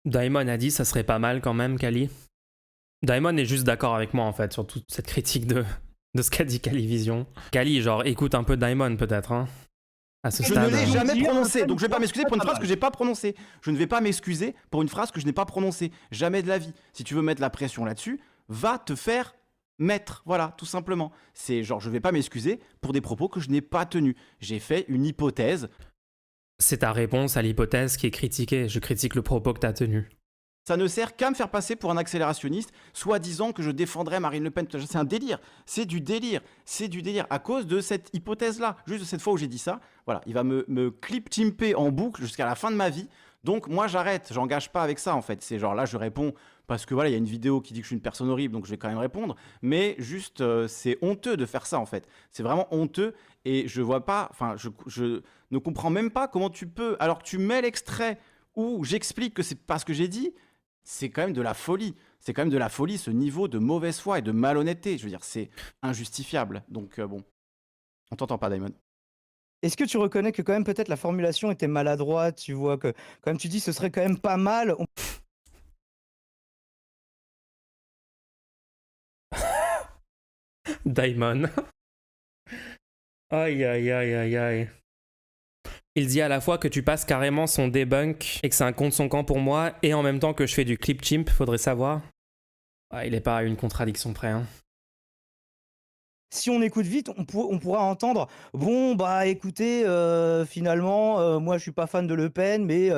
Daimon a dit ça serait pas mal quand même, Kali. Daimon est juste d'accord avec moi en fait sur toute cette critique de ce qu'a dit Kalivision. Kali, genre écoute un peu Daimon peut-être. Hein. Je ne l'ai jamais prononcé, donc je ne vais pas m'excuser pour une phrase que je n'ai pas prononcée. Je ne vais pas m'excuser pour une phrase que je n'ai pas prononcée. Jamais de la vie. Si tu veux mettre la pression là-dessus, va te faire mettre. Voilà, tout simplement. C'est genre, je ne vais pas m'excuser pour des propos que je n'ai pas tenus. J'ai fait une hypothèse. C'est ta réponse à l'hypothèse qui est critiquée. Je critique le propos que tu as tenu. Ça ne sert qu'à me faire passer pour un accélérationniste, soi-disant que je défendrais Marine Le Pen. C'est un délire. C'est du délire. C'est du délire. À cause de cette hypothèse-là. Juste de cette fois où j'ai dit ça, voilà, il va me clip-chimper en boucle jusqu'à la fin de ma vie. Donc moi, j'arrête. J'engage pas avec ça, en fait. C'est genre là, je réponds parce que voilà, il y a une vidéo qui dit que je suis une personne horrible, donc je vais quand même répondre. Mais juste, c'est honteux de faire ça, en fait. C'est vraiment honteux. Et je vois pas... Enfin, je ne comprends même pas comment tu peux... Alors que tu mets l'extrait où j'explique que c'est pas ce que j'ai dit... C'est quand même de la folie. C'est quand même de la folie, ce niveau de mauvaise foi et de malhonnêteté. Je veux dire, c'est injustifiable. Donc, bon. On t'entend pas, Daimon. Est-ce que tu reconnais que quand même peut-être la formulation était maladroite? Tu vois que, comme tu dis, ce serait quand même pas mal. Daimon. Aïe, aïe, aïe, aïe, aïe. Il dit à la fois que tu passes carrément son debunk et que c'est un contre son camp pour moi, et en même temps que je fais du clip chimp, faudrait savoir. Ah, il est pas à une contradiction près. Hein. Si on écoute vite, on pourra entendre « Bon, bah écoutez, finalement, moi je suis pas fan de Le Pen, mais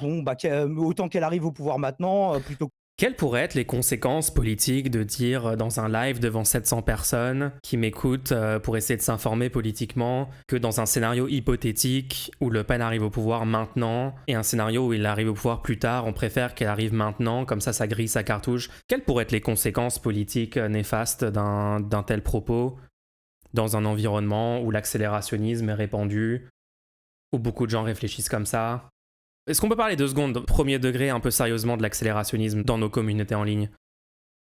bon, bah, autant qu'elle arrive au pouvoir maintenant, plutôt que... » Quelles pourraient être les conséquences politiques de dire dans un live devant 700 personnes qui m'écoutent pour essayer de s'informer politiquement que dans un scénario hypothétique où Le Pen arrive au pouvoir maintenant et un scénario où il arrive au pouvoir plus tard, on préfère qu'elle arrive maintenant, comme ça grille sa cartouche. Quelles pourraient être les conséquences politiques néfastes d'un tel propos dans un environnement où l'accélérationnisme est répandu, où beaucoup de gens réfléchissent comme ça? Est-ce qu'on peut parler 2 secondes, premier degré, un peu sérieusement de l'accélérationnisme dans nos communautés en ligne?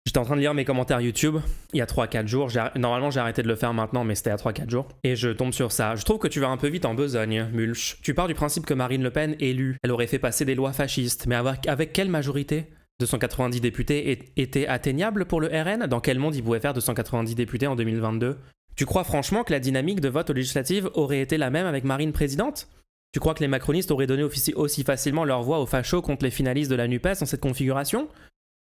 J'étais en train de lire mes commentaires YouTube il y a 3-4 jours. Normalement, j'ai arrêté de le faire maintenant, mais c'était il y a 3-4 jours. Et je tombe sur ça. Je trouve que tu vas un peu vite en besogne, Mulch. Tu pars du principe que Marine Le Pen, élue, elle aurait fait passer des lois fascistes. Mais avec quelle majorité? 290 députés était atteignable pour le RN? Dans quel monde il pouvait faire 290 députés en 2022? Tu crois franchement que la dynamique de vote aux législatives aurait été la même avec Marine présidente? Tu crois que les macronistes auraient donné aussi facilement leur voix aux fachos contre les finalistes de la NUPES dans cette configuration?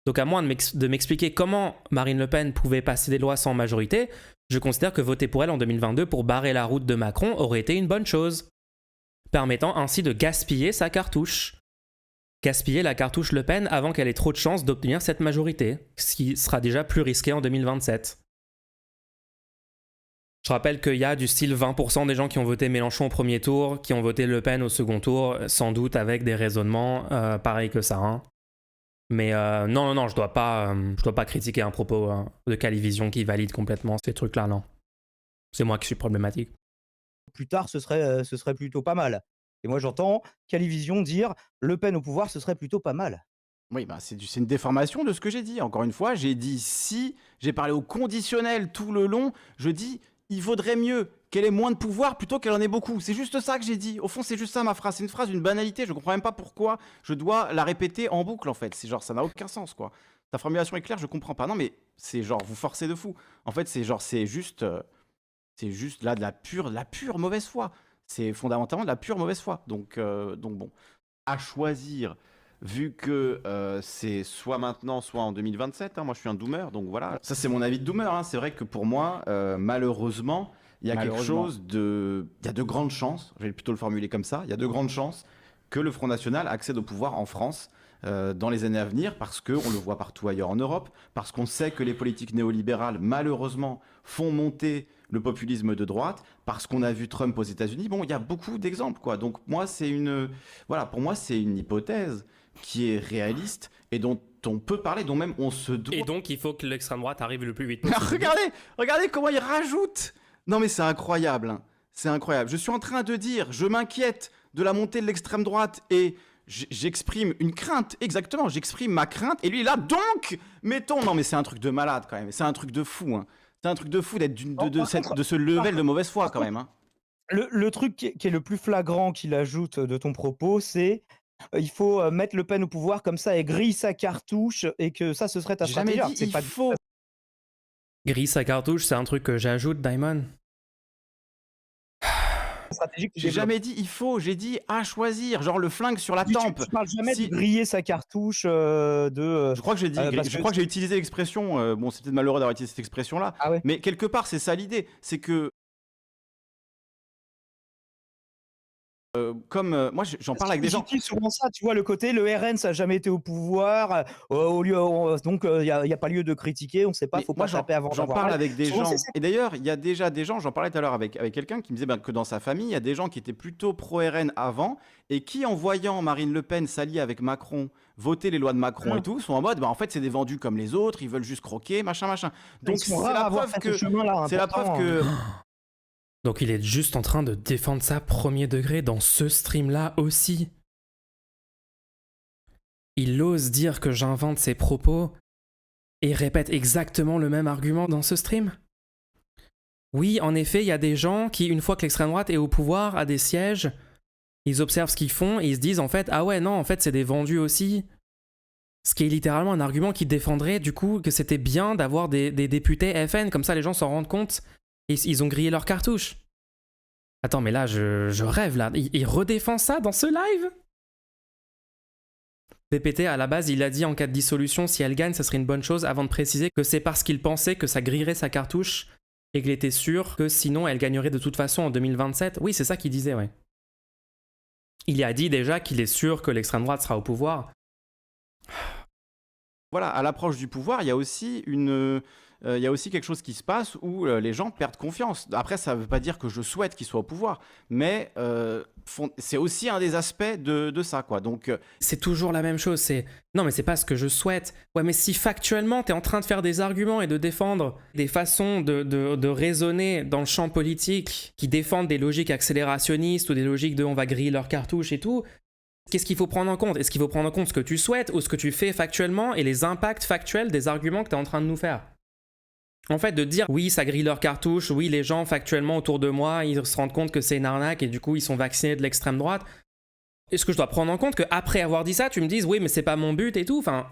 Donc à moins de m'expliquer comment Marine Le Pen pouvait passer des lois sans majorité, je considère que voter pour elle en 2022 pour barrer la route de Macron aurait été une bonne chose, permettant ainsi de gaspiller sa cartouche. Gaspiller la cartouche Le Pen avant qu'elle ait trop de chances d'obtenir cette majorité, ce qui sera déjà plus risqué en 2027. Je rappelle qu'il y a du style 20% des gens qui ont voté Mélenchon au premier tour, qui ont voté Le Pen au second tour, sans doute avec des raisonnements pareils que ça. Hein. Mais non, je dois pas critiquer un propos de Calivision qui valide complètement ces trucs-là, non. C'est moi qui suis problématique. Plus tard, ce serait plutôt pas mal. Et moi, j'entends Calivision dire Le Pen au pouvoir, ce serait plutôt pas mal. Oui, bah c'est une déformation de ce que j'ai dit. Encore une fois, j'ai dit si, j'ai parlé au conditionnel tout le long, je dis il vaudrait mieux qu'elle ait moins de pouvoir plutôt qu'elle en ait beaucoup. C'est juste ça que j'ai dit. Au fond, c'est juste ça ma phrase. C'est une phrase d'une banalité. Je comprends même pas pourquoi je dois la répéter en boucle en fait. C'est genre, ça n'a aucun sens quoi. Ta formulation est claire, je comprends pas. Non, mais c'est genre, vous forcez de fou. En fait, c'est genre, c'est juste là de la pure mauvaise foi. C'est fondamentalement de la pure mauvaise foi. Donc bon, à choisir. Vu que c'est soit maintenant, soit en 2027, hein, moi je suis un doomer, donc voilà. Ça c'est mon avis de doomer, hein. C'est vrai que pour moi, malheureusement, il y a quelque chose de... Il y a de grandes chances, je vais plutôt le formuler comme ça, il y a de grandes chances que le Front National accède au pouvoir en France dans les années à venir, parce qu'on le voit partout ailleurs en Europe, parce qu'on sait que les politiques néolibérales, malheureusement, font monter le populisme de droite, parce qu'on a vu Trump aux États-Unis. Bon, il y a beaucoup d'exemples, quoi. Donc moi, pour moi, c'est une hypothèse qui est réaliste et dont on peut parler, dont même on se doit. Et donc, il faut que l'extrême droite arrive le plus vite possible. Regardez comment il rajoute. Non mais c'est incroyable, hein. C'est incroyable. Je suis en train de dire, je m'inquiète de la montée de l'extrême droite et j'exprime une crainte, exactement, j'exprime ma crainte et lui là, donc, mettons, non mais c'est un truc de malade quand même, c'est un truc de fou, hein. C'est un truc de fou d'être de ce level de mauvaise foi quand même, hein. Le truc qui est le plus flagrant qu'il ajoute de ton propos, c'est il faut mettre Le Pen au pouvoir comme ça et grille sa cartouche et que ça, ce serait ta stratégie. Jamais dit il faut. Grille sa cartouche, c'est un truc que j'ajoute, Diamond. J'ai jamais dit il faut, j'ai dit à choisir, genre le flingue sur la tempe. Tu parles jamais de griller sa cartouche de... Je crois que j'ai dit, je crois que j'ai utilisé l'expression, bon c'est peut-être malheureux d'avoir utilisé cette expression-là, mais quelque part c'est ça l'idée, c'est que comme moi j'en parle avec des gens. Souvent ça, tu vois le côté le RN ça n'a jamais été au pouvoir, donc il y a pas lieu de critiquer, on sait pas, faut pas taper avant. J'en parle avec des gens et d'ailleurs il y a déjà des gens, j'en parlais tout à l'heure avec quelqu'un qui me disait que dans sa famille il y a des gens qui étaient plutôt pro RN avant et qui en voyant Marine Le Pen s'allier avec Macron, voter les lois de Macron et tout, sont en mode en fait c'est des vendus comme les autres, ils veulent juste croquer machin. Donc c'est la preuve que Donc il est juste en train de défendre ça premier degré dans ce stream-là aussi. Il ose dire que j'invente ses propos et répète exactement le même argument dans ce stream. Oui, en effet, il y a des gens qui, une fois que l'extrême droite est au pouvoir, à des sièges, ils observent ce qu'ils font et ils se disent en fait, ah ouais, non, en fait c'est des vendus aussi. Ce qui est littéralement un argument qui défendrait du coup que c'était bien d'avoir des députés FN, comme ça les gens s'en rendent compte. Ils ont grillé leur cartouche. Attends, mais là, je rêve, là. Il redéfend ça dans ce live? PPT, à la base, il a dit en cas de dissolution, si elle gagne, ça serait une bonne chose, avant de préciser que c'est parce qu'il pensait que ça grillerait sa cartouche et qu'il était sûr que sinon, elle gagnerait de toute façon en 2027. Oui, c'est ça qu'il disait, ouais. Il a dit déjà qu'il est sûr que l'extrême droite sera au pouvoir. Voilà, à l'approche du pouvoir, il y a aussi quelque chose qui se passe où les gens perdent confiance. Après, ça ne veut pas dire que je souhaite qu'ils soient au pouvoir, mais c'est aussi un des aspects de ça, quoi. Donc, c'est toujours la même chose. Non, mais c'est pas ce que je souhaite. Ouais, mais si factuellement, tu es en train de faire des arguments et de défendre des façons de raisonner dans le champ politique qui défendent des logiques accélérationnistes ou des logiques de on va griller leurs cartouches et tout, qu'est-ce qu'il faut prendre en compte? Est-ce qu'il faut prendre en compte ce que tu souhaites ou ce que tu fais factuellement et les impacts factuels des arguments que tu es en train de nous faire? En fait, de dire oui, ça grille leur cartouche, oui, les gens factuellement autour de moi, ils se rendent compte que c'est une arnaque et du coup, ils sont vaccinés de l'extrême droite. Est-ce que je dois prendre en compte qu'après avoir dit ça, tu me dises oui, mais c'est pas mon but et tout? Enfin.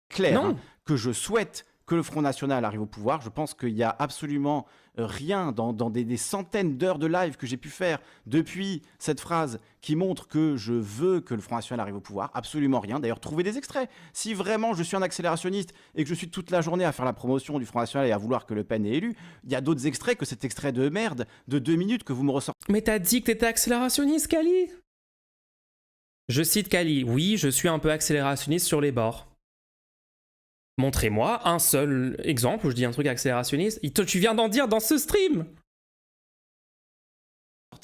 Clair, hein, que je souhaite que le Front National arrive au pouvoir. Je pense qu'il n'y a absolument rien dans des centaines d'heures de live que j'ai pu faire depuis cette phrase qui montre que je veux que le Front National arrive au pouvoir. Absolument rien. D'ailleurs, trouvez des extraits. Si vraiment je suis un accélérationniste et que je suis toute la journée à faire la promotion du Front National et à vouloir que Le Pen est élu, il y a d'autres extraits que cet extrait de merde de 2 minutes que vous me ressortez. Mais t'as dit que t'étais accélérationniste, Kali? Je cite Kali. Oui, je suis un peu accélérationniste sur les bords. Montrez-moi un seul exemple où je dis un truc accélérationniste. Tu viens d'en dire dans ce stream.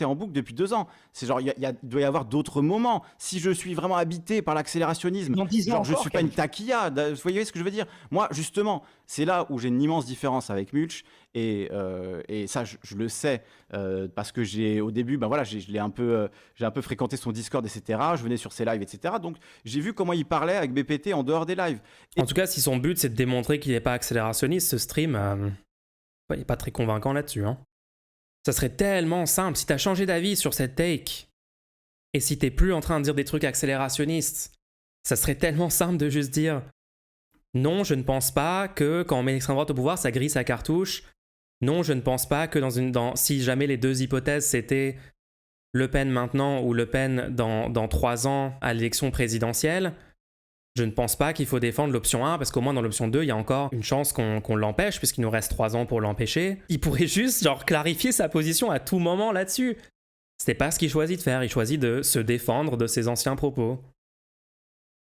En boucle depuis 2 ans. C'est genre, il doit y avoir d'autres moments. Si je suis vraiment habité par l'accélérationnisme, genre je suis pas une taquilla, vous voyez ce que je veux dire? Moi, justement, c'est là où j'ai une immense différence avec Mulch, et ça, je le sais, parce que au début, ben voilà, j'ai un peu fréquenté son Discord, etc. Je venais sur ses lives, etc. Donc, j'ai vu comment il parlait avec BPT en dehors des lives. En tout cas, si son but, c'est de démontrer qu'il n'est pas accélérationniste, ce stream, il n'est pas très convaincant là-dessus, hein. Ça serait tellement simple, si t'as changé d'avis sur cette take, et si t'es plus en train de dire des trucs accélérationnistes, ça serait tellement simple de juste dire non, je ne pense pas que quand on met l'extrême droite au pouvoir, ça grille sa cartouche. Non, je ne pense pas que si jamais les deux hypothèses c'était Le Pen maintenant ou Le Pen dans 3 ans à l'élection présidentielle, je ne pense pas qu'il faut défendre l'option 1 parce qu'au moins dans l'option 2, il y a encore une chance qu'on l'empêche puisqu'il nous reste 3 ans pour l'empêcher. Il pourrait juste clarifier sa position à tout moment là-dessus. C'était pas ce qu'il choisit de faire, il choisit de se défendre de ses anciens propos.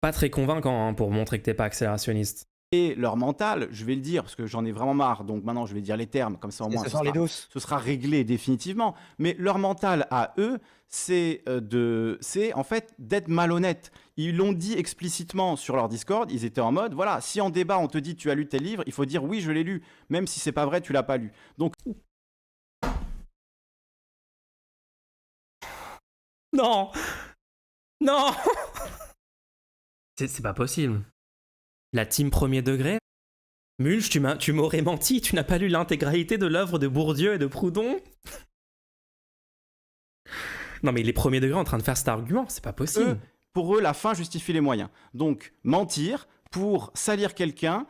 Pas très convaincant hein, pour montrer que t'es pas accélérationniste. Et leur mental, je vais le dire parce que j'en ai vraiment marre, donc maintenant je vais dire les termes, comme ça au moins ce sera réglé définitivement. Mais leur mental à eux, c'est en fait d'être malhonnête. Ils l'ont dit explicitement sur leur Discord, ils étaient en mode, voilà, si en débat on te dit tu as lu tel livre, il faut dire oui je l'ai lu, même si c'est pas vrai, tu l'as pas lu. Donc... Non. Non. C'est pas possible. La team premier degré? Mulch, tu m'aurais menti, tu n'as pas lu l'intégralité de l'œuvre de Bourdieu et de Proudhon? Non mais les premiers degrés en train de faire cet argument, c'est pas possible. Pour eux, la fin justifie les moyens. Donc, mentir pour salir quelqu'un,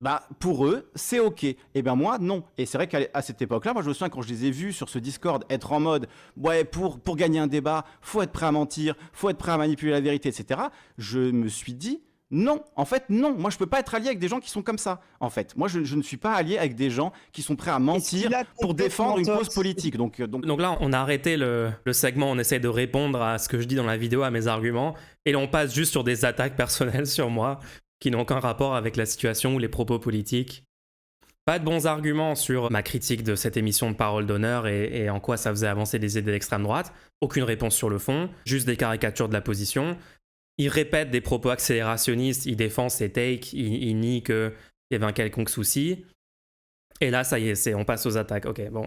bah, pour eux, c'est ok. Et ben moi, non. Et c'est vrai qu'à cette époque-là, moi je me souviens quand je les ai vus sur ce Discord être en mode ouais, pour gagner un débat, faut être prêt à mentir, faut être prêt à manipuler la vérité, etc. Je me suis dit non, en fait non, moi je peux pas être allié avec des gens qui sont comme ça, en fait. Moi je ne suis pas allié avec des gens qui sont prêts à mentir pour défendre une cause politique. Donc là, on a arrêté le segment, on essaie de répondre à ce que je dis dans la vidéo, à mes arguments, et là on passe juste sur des attaques personnelles sur moi, qui n'ont aucun rapport avec la situation ou les propos politiques. Pas de bons arguments sur ma critique de cette émission de Parole d'honneur et en quoi ça faisait avancer les idées d'extrême droite. Aucune réponse sur le fond, juste des caricatures de la position. Il répète des propos accélérationnistes, il défend ses takes, il nie qu'il y avait un quelconque souci. Et là, ça y est, on passe aux attaques. Ok, bon.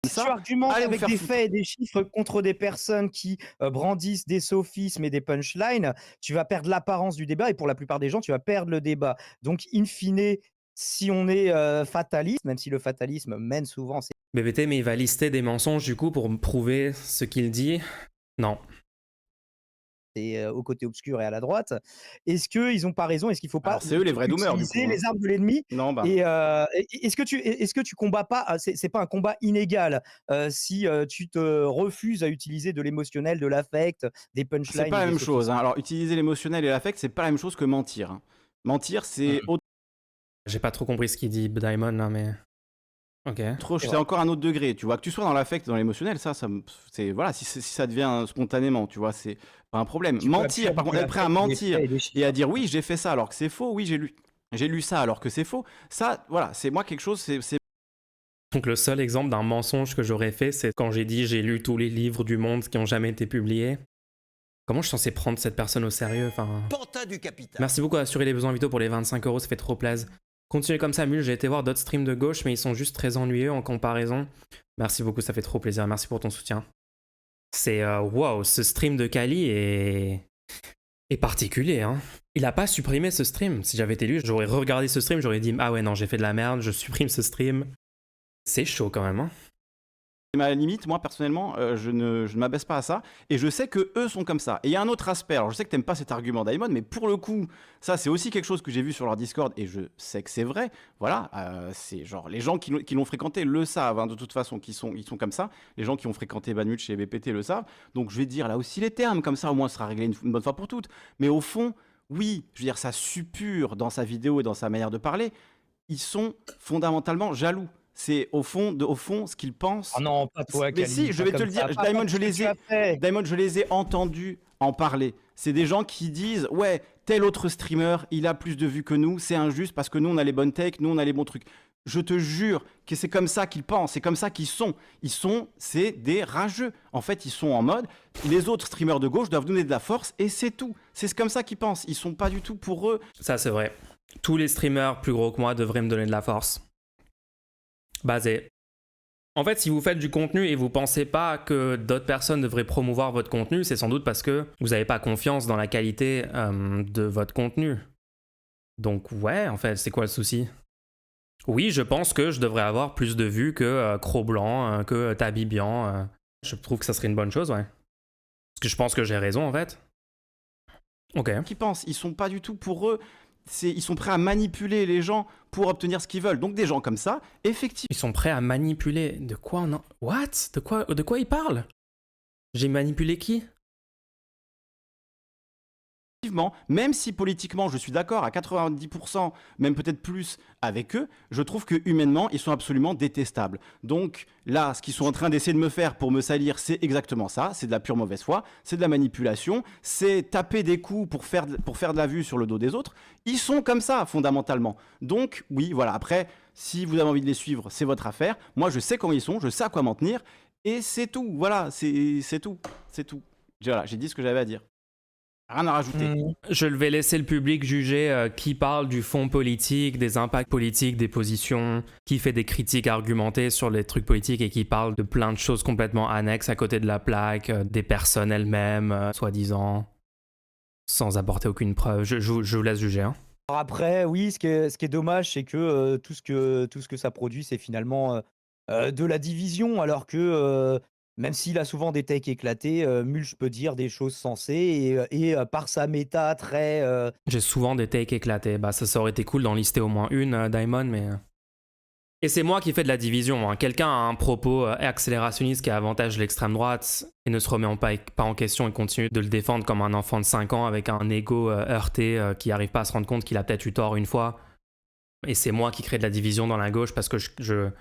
Si tu argumentes avec des faits et des chiffres contre des personnes qui brandissent des sophismes et des punchlines, tu vas perdre l'apparence du débat et pour la plupart des gens, tu vas perdre le débat. Donc, in fine, si on est fataliste, même si le fatalisme mène souvent... BBT, mais il va lister des mensonges du coup pour prouver ce qu'il dit? Non. Au côté obscur et à la droite. Est-ce qu'ils n'ont pas raison? Est-ce qu'il ne faut pas... Alors, c'est eux les vrais doomers, utiliser les armes de l'ennemi? Non, bah... est-ce que tu combats pas... C'est pas un combat inégal si tu te refuses à utiliser de l'émotionnel, de l'affect, des punchlines... C'est pas la même chose. Hein. Alors, utiliser l'émotionnel et l'affect, c'est pas la même chose que mentir. Hein. Mentir, c'est... J'ai pas trop compris ce qu'il dit, Diamond, là, mais... Ok. C'est encore un autre degré, tu vois, que tu sois dans l'affect, dans l'émotionnel, c'est voilà, si ça devient spontanément, tu vois, c'est pas un problème. Mentir, par contre, être prêt à mentir et à dire oui, j'ai fait ça alors que c'est faux, oui, j'ai lu ça alors que c'est faux, ça, voilà, c'est moi quelque chose, c'est... Donc le seul exemple d'un mensonge que j'aurais fait, c'est quand j'ai dit j'ai lu tous les livres du monde qui ont jamais été publiés. Comment je suis censé prendre cette personne au sérieux? Enfin... du capital. Merci beaucoup à Assurer les besoins vitaux pour les 25 €, ça fait trop plaisir. Continuez comme ça, Mule. J'ai été voir d'autres streams de gauche, mais ils sont juste très ennuyeux en comparaison. Merci beaucoup, ça fait trop plaisir. Merci pour ton soutien. C'est wow, ce stream de Kali est particulier. Hein. Il a pas supprimé ce stream. Si j'avais été lui, j'aurais regardé ce stream, j'aurais dit ah ouais non, j'ai fait de la merde, je supprime ce stream. C'est chaud quand même. Hein. À la limite, moi personnellement, je ne m'abaisse pas à ça, et je sais que eux sont comme ça. Et il y a un autre aspect, alors je sais que t'aimes pas cet argument Daimon, mais pour le coup, ça c'est aussi quelque chose que j'ai vu sur leur Discord, et je sais que c'est vrai, voilà, c'est genre, les gens qui l'ont fréquenté le savent, hein, de toute façon, ils sont comme ça, les gens qui ont fréquenté Banmuch et BPT le savent, donc je vais dire là aussi les termes, comme ça au moins ce sera réglé une bonne fois pour toutes, mais au fond, oui, je veux dire, ça suppure dans sa vidéo et dans sa manière de parler, ils sont fondamentalement jaloux. C'est au fond ce qu'ils pensent. Ah non, pas toi, mais si, je vais te le dire. Diamond, je les ai entendus en parler. C'est des gens qui disent « Ouais, tel autre streamer, il a plus de vues que nous, c'est injuste parce que nous, on a les bonnes techs, nous, on a les bons trucs. » Je te jure que c'est comme ça qu'ils pensent, c'est comme ça qu'ils sont. C'est des rageux. En fait, ils sont en mode « Les autres streamers de gauche doivent donner de la force et c'est tout. » C'est comme ça qu'ils pensent. Ils sont pas du tout pour eux. Ça, c'est vrai. Tous les streamers plus gros que moi devraient me donner de la force. Basé. En fait, si vous faites du contenu et vous pensez pas que d'autres personnes devraient promouvoir votre contenu, c'est sans doute parce que vous n'avez pas confiance dans la qualité de votre contenu. Donc ouais, en fait, c'est quoi le souci? Oui, je pense que je devrais avoir plus de vues que Cro-Blanc, que Tabibian. Je trouve que ça serait une bonne chose, ouais. Parce que je pense que j'ai raison, en fait. Ok. Qui pensent, ils sont pas du tout pour eux. Ils sont prêts à manipuler les gens pour obtenir ce qu'ils veulent. Donc des gens comme ça, effectivement. Ils sont prêts à manipuler. De quoi on en... What? De quoi ils parlent? J'ai manipulé qui? Même si politiquement je suis d'accord à 90%, même peut-être plus avec eux, je trouve que humainement ils sont absolument détestables. Donc là, ce qu'ils sont en train d'essayer de me faire pour me salir, c'est exactement ça, c'est de la pure mauvaise foi, c'est de la manipulation, c'est taper des coups pour faire de la vue sur le dos des autres. Ils sont comme ça fondamentalement. Donc oui, voilà, après, si vous avez envie de les suivre, c'est votre affaire. Moi je sais comment ils sont, je sais à quoi m'en tenir, et c'est tout, voilà, c'est tout. Voilà, j'ai dit ce que j'avais à dire. Rien à rajouter. Je vais laisser le public juger qui parle du fond politique, des impacts politiques, des positions, qui fait des critiques argumentées sur les trucs politiques et qui parle de plein de choses complètement annexes à côté de la plaque, des personnes elles-mêmes, soi-disant, sans apporter aucune preuve. Je vous laisse juger. Hein. Alors après, oui, ce qui est dommage, c'est que tout ce que ça produit, c'est finalement de la division, alors que même s'il a souvent des takes éclatés, Mulch peut dire des choses sensées et par sa méta très. J'ai souvent des takes éclatés. Bah, ça aurait été cool d'en lister au moins une, Daimon, mais. Et c'est moi qui fais de la division. Hein. Quelqu'un a un propos accélérationniste qui avantage l'extrême droite et ne se remet pas en question et continue de le défendre comme un enfant de 5 ans avec un ego heurté qui n'arrive pas à se rendre compte qu'il a peut-être eu tort une fois. Et c'est moi qui crée de la division dans la gauche parce que je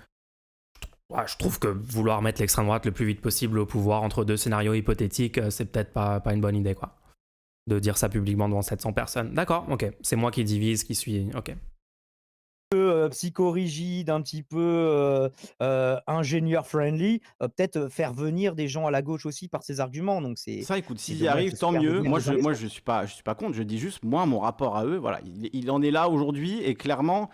trouve que vouloir mettre l'extrême droite le plus vite possible au pouvoir entre deux scénarios hypothétiques, c'est peut-être pas une bonne idée, quoi. De dire ça publiquement devant 700 personnes. D'accord, ok. C'est moi qui divise, qui suis... Ok. Psychorigide, un petit peu ingénieur friendly, peut-être faire venir des gens à la gauche aussi par ses arguments. Donc ça, écoute, s'ils y arrivent, tant mieux. Moi, je suis pas contre. Je dis juste, moi, mon rapport à eux, voilà, il en est là aujourd'hui et clairement,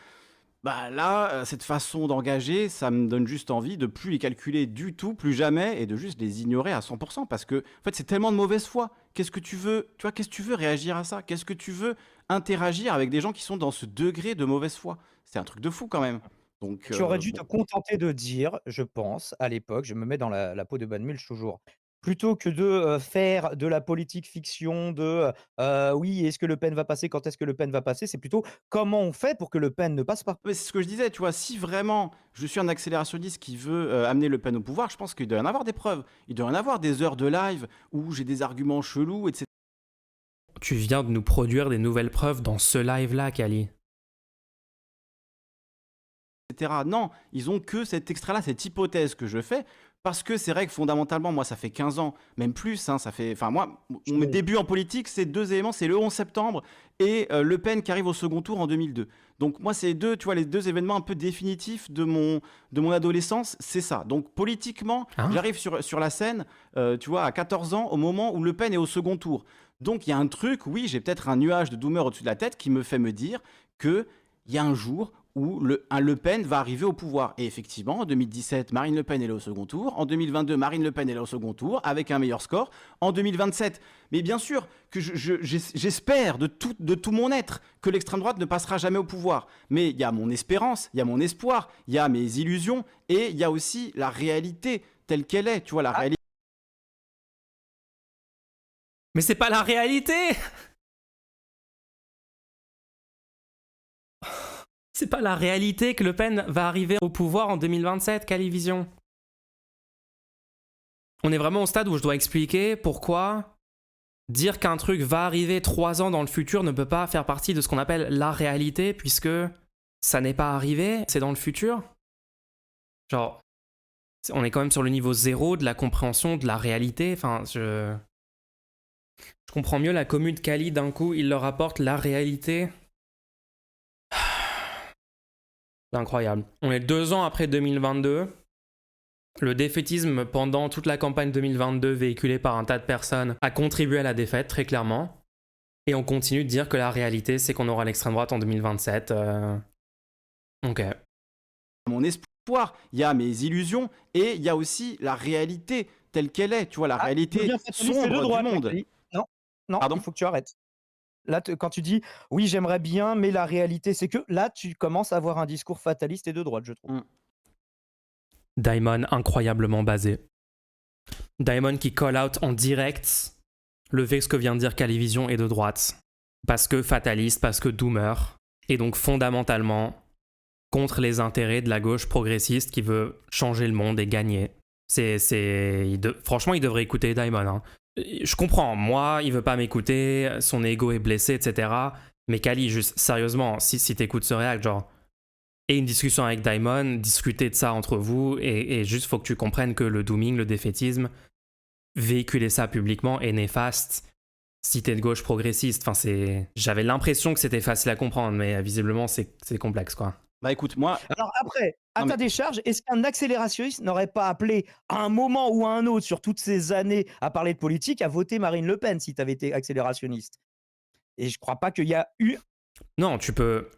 bah là, cette façon d'engager, ça me donne juste envie de plus les calculer du tout, plus jamais, et de juste les ignorer à 100%, parce que en fait, c'est tellement de mauvaise foi. Qu'est-ce que tu veux, qu'est-ce que tu veux réagir à ça? Qu'est-ce que tu veux interagir avec des gens qui sont dans ce degré de mauvaise foi? C'est un truc de fou quand même. Donc, tu aurais dû te contenter de dire, je pense, à l'époque, je me mets dans la peau de Ban Mulch toujours, plutôt que de faire de la politique fiction, oui, est-ce que Le Pen va passer, quand est-ce que Le Pen va passer, c'est plutôt comment on fait pour que Le Pen ne passe pas. Mais c'est ce que je disais, tu vois, si vraiment je suis un accélérationniste qui veut amener Le Pen au pouvoir, je pense qu'il doit y en avoir des preuves. Il doit y en avoir des heures de live où j'ai des arguments chelous, etc. Tu viens de nous produire des nouvelles preuves dans ce live-là, Kali. Non, ils ont que cet extrait-là, cette hypothèse que je fais, parce que c'est vrai que fondamentalement, moi, ça fait 15 ans, même plus, hein, ça fait... Enfin, moi, mon début en politique, c'est deux éléments, c'est le 11 septembre et Le Pen qui arrive au second tour en 2002. Donc moi, c'est les deux événements un peu définitifs de mon adolescence, c'est ça. Donc politiquement, j'arrive sur la scène, tu vois, à 14 ans, au moment où Le Pen est au second tour. Donc il y a un truc, oui, j'ai peut-être un nuage de doomers au-dessus de la tête qui me fait me dire qu'il y a un jour où un Le Pen va arriver au pouvoir. Et effectivement, en 2017, Marine Le Pen est là au second tour. En 2022, Marine Le Pen est là au second tour, avec un meilleur score. En 2027, mais bien sûr que j'espère de tout mon être que l'extrême droite ne passera jamais au pouvoir. Mais il y a mon espérance, il y a mon espoir, il y a mes illusions, et il y a aussi la réalité telle qu'elle est. Tu vois, la réalité. Mais c'est pas la réalité! C'est pas la réalité que Le Pen va arriver au pouvoir en 2027, Calivision. On est vraiment au stade où je dois expliquer pourquoi dire qu'un truc va arriver 3 ans dans le futur ne peut pas faire partie de ce qu'on appelle la réalité, puisque ça n'est pas arrivé, c'est dans le futur. Genre, on est quand même sur le niveau 0 de la compréhension de la réalité. Enfin, Je comprends mieux la commu de Cali, d'un coup, il leur apporte la réalité. C'est incroyable. On est 2 ans après 2022. Le défaitisme pendant toute la campagne 2022 véhiculée par un tas de personnes a contribué à la défaite, très clairement. Et on continue de dire que la réalité, c'est qu'on aura l'extrême droite en 2027. Ok. Mon espoir, il y a mes illusions et il y a aussi la réalité telle qu'elle est. Tu vois, la réalité sombre du monde. Non, pardon, il faut que tu arrêtes. Là, quand tu dis « oui, j'aimerais bien, mais la réalité, c'est que… » Là, tu commences à avoir un discours fataliste et de droite, je trouve. Daimon incroyablement basé. Daimon qui call out en direct le fait que ce que vient de dire Calivision est de droite. Parce que fataliste, parce que doomer. Et donc fondamentalement contre les intérêts de la gauche progressiste qui veut changer le monde et gagner. Franchement, il devrait écouter Daimon. Hein. Je comprends, moi, il veut pas m'écouter, son ego est blessé, etc. Mais Kali, juste sérieusement, si t'écoutes ce react, genre, et une discussion avec Daimon, discutez de ça entre vous, et juste faut que tu comprennes que le dooming, le défaitisme, véhiculer ça publiquement est néfaste si t'es de gauche progressiste. Enfin, j'avais l'impression que c'était facile à comprendre, mais visiblement, c'est complexe, quoi. Bah écoute, moi... Alors après, à ta décharge, est-ce qu'un accélérationniste n'aurait pas appelé à un moment ou à un autre sur toutes ces années à parler de politique à voter Marine Le Pen si tu avais été accélérationniste? Et je crois pas qu'il y a eu... Non, tu peux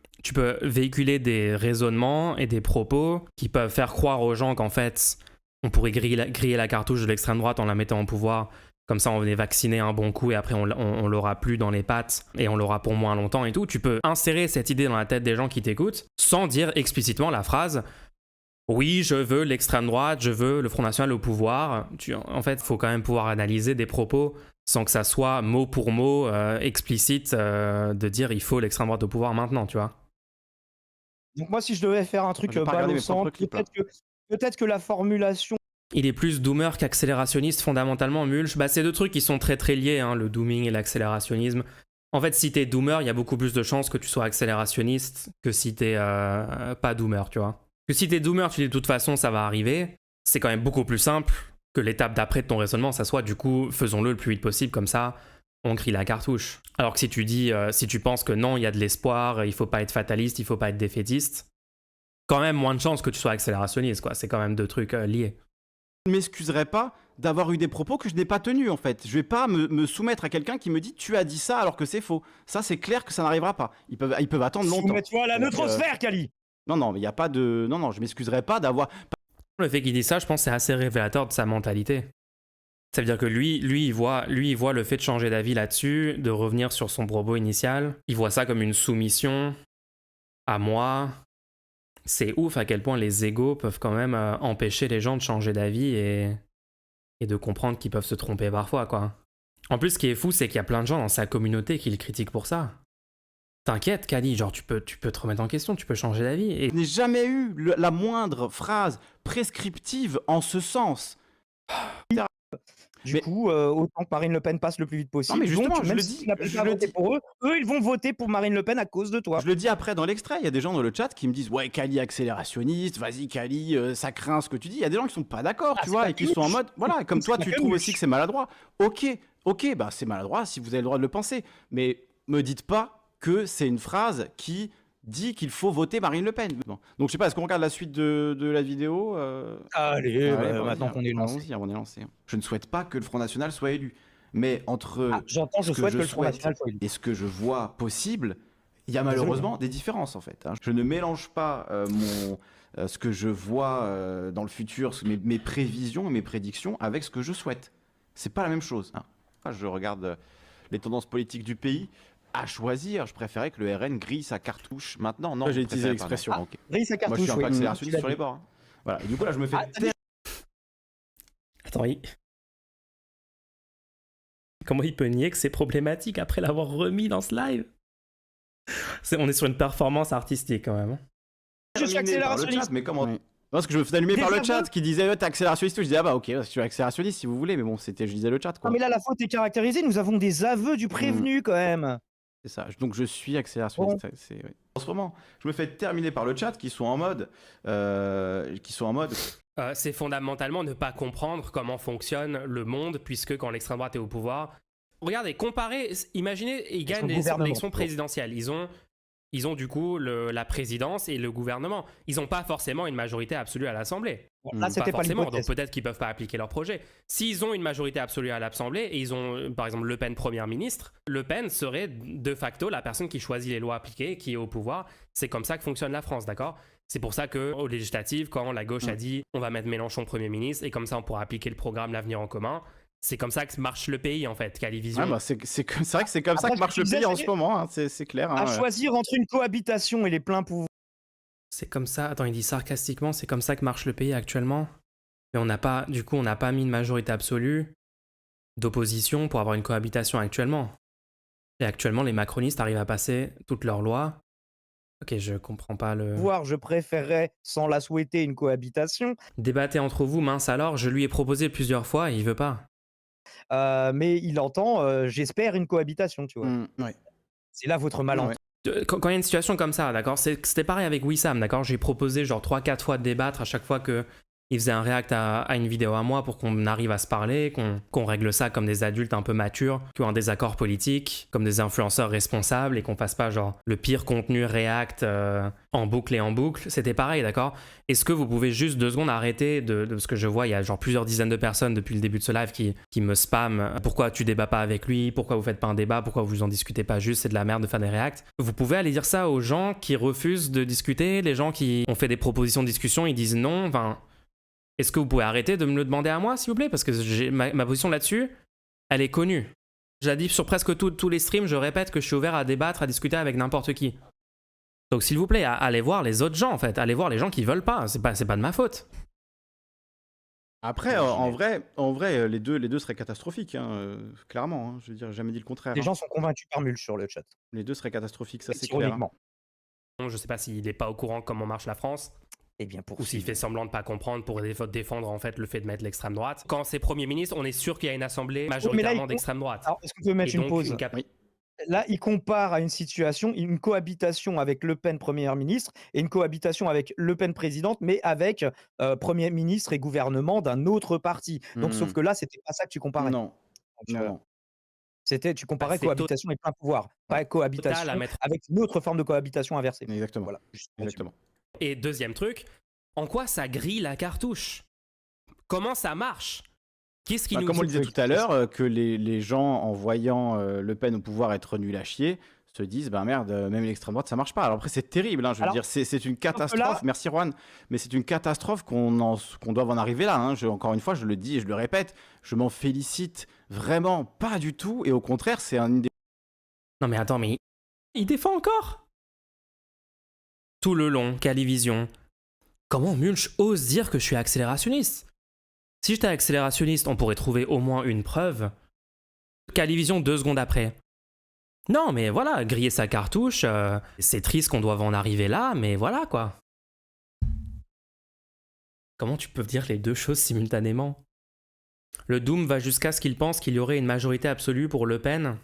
véhiculer des raisonnements et des propos qui peuvent faire croire aux gens qu'en fait, on pourrait griller la cartouche de l'extrême droite en la mettant au pouvoir. Comme ça, on venait vacciner un bon coup et après, on l'aura plus dans les pattes et on l'aura pour moins longtemps et tout. Tu peux insérer cette idée dans la tête des gens qui t'écoutent sans dire explicitement la phrase « Oui, je veux l'extrême droite, je veux le Front National au pouvoir ». En fait, il faut quand même pouvoir analyser des propos sans que ça soit mot pour mot explicite de dire « Il faut l'extrême droite au pouvoir maintenant », tu vois. Donc moi, si je devais faire un truc balle au centre, peut-être que la formulation... Il est plus doomer qu'accélérationniste fondamentalement, Mulch. Bah, c'est deux trucs qui sont très très liés, hein, le dooming et l'accélérationnisme. En fait, si t'es doomer, il y a beaucoup plus de chances que tu sois accélérationniste que si t'es pas doomer, tu vois. Que si t'es doomer, tu dis de toute façon ça va arriver, c'est quand même beaucoup plus simple que l'étape d'après de ton raisonnement, ça soit du coup faisons-le le plus vite possible, comme ça on grille la cartouche. Alors que si tu dis, si tu penses que non, il y a de l'espoir, il faut pas être fataliste, il faut pas être défaitiste, quand même moins de chances que tu sois accélérationniste, quoi. C'est quand même deux trucs liés. Je ne m'excuserai pas d'avoir eu des propos que je n'ai pas tenus, en fait. Je vais pas me soumettre à quelqu'un qui me dit « tu as dit ça alors que c'est faux ». Ça, c'est clair que ça n'arrivera pas. Ils peuvent attendre longtemps. Soumets-toi à la neutrosphère, Kali. Non, mais il n'y a pas de... Non, je m'excuserai pas d'avoir... Le fait qu'il dise ça, je pense, c'est assez révélateur de sa mentalité. Ça veut dire que lui, il voit le fait de changer d'avis là-dessus, de revenir sur son propos initial. Il voit ça comme une soumission à moi. C'est ouf à quel point les égos peuvent quand même empêcher les gens de changer d'avis et de comprendre qu'ils peuvent se tromper parfois, quoi. En plus, ce qui est fou, c'est qu'il y a plein de gens dans sa communauté qui le critiquent pour ça. T'inquiète, Kali, genre tu peux te remettre en question, tu peux changer d'avis. Et... Je n'ai jamais eu la moindre phrase prescriptive en ce sens. Du coup, autant que Marine Le Pen passe le plus vite possible. Non, mais justement, donc, même si tu n'as pas voté pour eux, ils vont voter pour Marine Le Pen à cause de toi. Je le dis après dans l'extrait, il y a des gens dans le chat qui me disent « Ouais, Kali accélérationniste, vas-y Kali, ça craint ce que tu dis ». Il y a des gens qui sont pas d'accord, tu vois, et qui sont en mode... Voilà, comme toi, tu trouves aussi que c'est maladroit. Ok, bah c'est maladroit si vous avez le droit de le penser. Mais me dites pas que c'est une phrase qui... dit qu'il faut voter Marine Le Pen. Bon. Donc je sais pas, est-ce qu'on regarde la suite de la vidéo Allez, maintenant qu'on est lancé. On est lancé. Je ne souhaite pas que le Front National soit élu. Mais entre je souhaite que le Front National soit élu. Et ce que je vois possible, il y a malheureusement des différences en fait. Je ne mélange pas ce que je vois dans le futur, mes prévisions et mes prédictions avec ce que je souhaite. C'est pas la même chose. Je regarde les tendances politiques du pays. À choisir, je préférais que le RN grille sa cartouche maintenant. Non, j'ai utilisé l'expression. Okay. Grille sa cartouche. Moi, je suis un peu accélérationniste sur les bords. Voilà. Et du coup, là, je me fais. Attends, comment il peut nier que c'est problématique après l'avoir remis dans ce live? On est sur une performance artistique quand même. Je suis accélérationniste. Mais comment Parce que je me faisais allumer par le chat qui disait t'es accélérationniste. Je disais ah bah ok, je suis accélérationniste si vous voulez, mais bon, je disais le chat quoi. Non, mais là, la faute est caractérisée. Nous avons des aveux du prévenu quand même. C'est ça. Donc je suis accélérationniste. Oui. En ce moment, je me fais terminer par le chat qui sont en mode, c'est fondamentalement ne pas comprendre comment fonctionne le monde, puisque quand l'extrême droite est au pouvoir, Regardez, comparez, imaginez, ils gagnent l'élection présidentielle. Ils ont du coup la présidence et le gouvernement. Ils n'ont pas forcément une majorité absolue à l'Assemblée. Là, c'était pas forcément, donc peut-être qu'ils ne peuvent pas appliquer leur projet. S'ils ont une majorité absolue à l'Assemblée et ils ont, par exemple, Le Pen première ministre, Le Pen serait de facto la personne qui choisit les lois appliquées, qui est au pouvoir. C'est comme ça que fonctionne la France, d'accord? C'est pour ça qu'aux législatives, quand la gauche a dit on va mettre Mélenchon Premier ministre et comme ça on pourra appliquer le programme L'Avenir en commun, c'est comme ça que marche le pays en fait, Calivision. Ouais, bah c'est vrai que c'est comme ça que marche le pays en ce moment, hein, c'est clair. Hein, à choisir entre une cohabitation et les pleins pouvoirs. C'est comme ça, attends, il dit sarcastiquement, c'est comme ça que marche le pays actuellement. Mais on n'a pas mis une majorité absolue d'opposition pour avoir une cohabitation actuellement. Et actuellement, les macronistes arrivent à passer toutes leurs lois. Ok, je comprends pas le... Je préférerais, sans la souhaiter, une cohabitation. Débattez entre vous, mince alors, je lui ai proposé plusieurs fois et il veut pas. Mais il entend, j'espère, une cohabitation, tu vois. Ouais. C'est là votre malentendu. Quand il y a une situation comme ça, d'accord, c'était pareil avec Wissam, d'accord, j'ai proposé genre 3-4 fois de débattre à chaque fois que il faisait un react à une vidéo à moi pour qu'on arrive à se parler, qu'on règle ça comme des adultes un peu matures, qui ont un désaccord politique, comme des influenceurs responsables et qu'on fasse pas genre le pire contenu react en boucle et en boucle. C'était pareil, d'accord? Est-ce que vous pouvez juste 2 secondes arrêter de ce que je vois, il y a genre plusieurs dizaines de personnes depuis le début de ce live qui me spamment. Pourquoi tu débats pas avec lui? Pourquoi vous faites pas un débat? Pourquoi vous en discutez pas juste? C'est de la merde de faire des reacts. Vous pouvez aller dire ça aux gens qui refusent de discuter, les gens qui ont fait des propositions de discussion, ils disent non, enfin... Est-ce que vous pouvez arrêter de me le demander à moi, s'il vous plaît? Parce que ma position là-dessus, elle est connue. Je la dis sur presque tous les streams, je répète que je suis ouvert à débattre, à discuter avec n'importe qui. Donc s'il vous plaît, allez voir les autres gens, en fait. Allez voir les gens qui veulent pas. C'est pas de ma faute. Après, en vrai, les deux seraient catastrophiques, hein, clairement. Hein, je veux dire, jamais dit le contraire. Les gens sont convaincus par Mulch sur le chat. Les deux seraient catastrophiques, ça c'est clair. Hein. Je sais pas s'il est pas au courant comment marche la France. Eh bien, ou s'il fait semblant de pas comprendre pour défendre en fait le fait de mettre l'extrême droite. Quand c'est Premier ministre, on est sûr qu'il y a une assemblée majoritairement d'extrême droite. Alors, est-ce qu'on peut mettre une pause? Là, il compare à une situation, une cohabitation avec Le Pen Première ministre et une cohabitation avec Le Pen présidente, mais avec Premier ministre et gouvernement d'un autre parti. Donc, sauf que là, c'était pas ça que tu comparais. Non. Donc, non. Tu comparais cohabitation et plein pouvoir, pas cohabitation avec une autre forme de cohabitation inversée. Exactement. Voilà. Exactement. Et deuxième truc, en quoi ça grille la cartouche? Comment ça marche? Qu'est-ce qui nous... Comme on le disait tout à l'heure, que les gens, en voyant Le Pen au pouvoir être nul à chier, se disent bah merde, même l'extrême droite ça marche pas. Alors après c'est terrible, hein, je veux dire, c'est une catastrophe. Merci Juan, mais c'est une catastrophe qu'on doive en arriver là. Hein. Encore une fois, je le dis et je le répète, je m'en félicite vraiment pas du tout. Et au contraire, c'est un des... Non mais attends, mais il défend encore tout le long, Calivision. Comment Mulch ose dire que je suis accélérationniste? Si j'étais accélérationniste, on pourrait trouver au moins une preuve. Calivision 2 secondes après. Non, mais voilà, griller sa cartouche, c'est triste qu'on doive en arriver là, mais voilà quoi. Comment tu peux dire les deux choses simultanément? Le Doom va jusqu'à ce qu'il pense qu'il y aurait une majorité absolue pour Le Pen.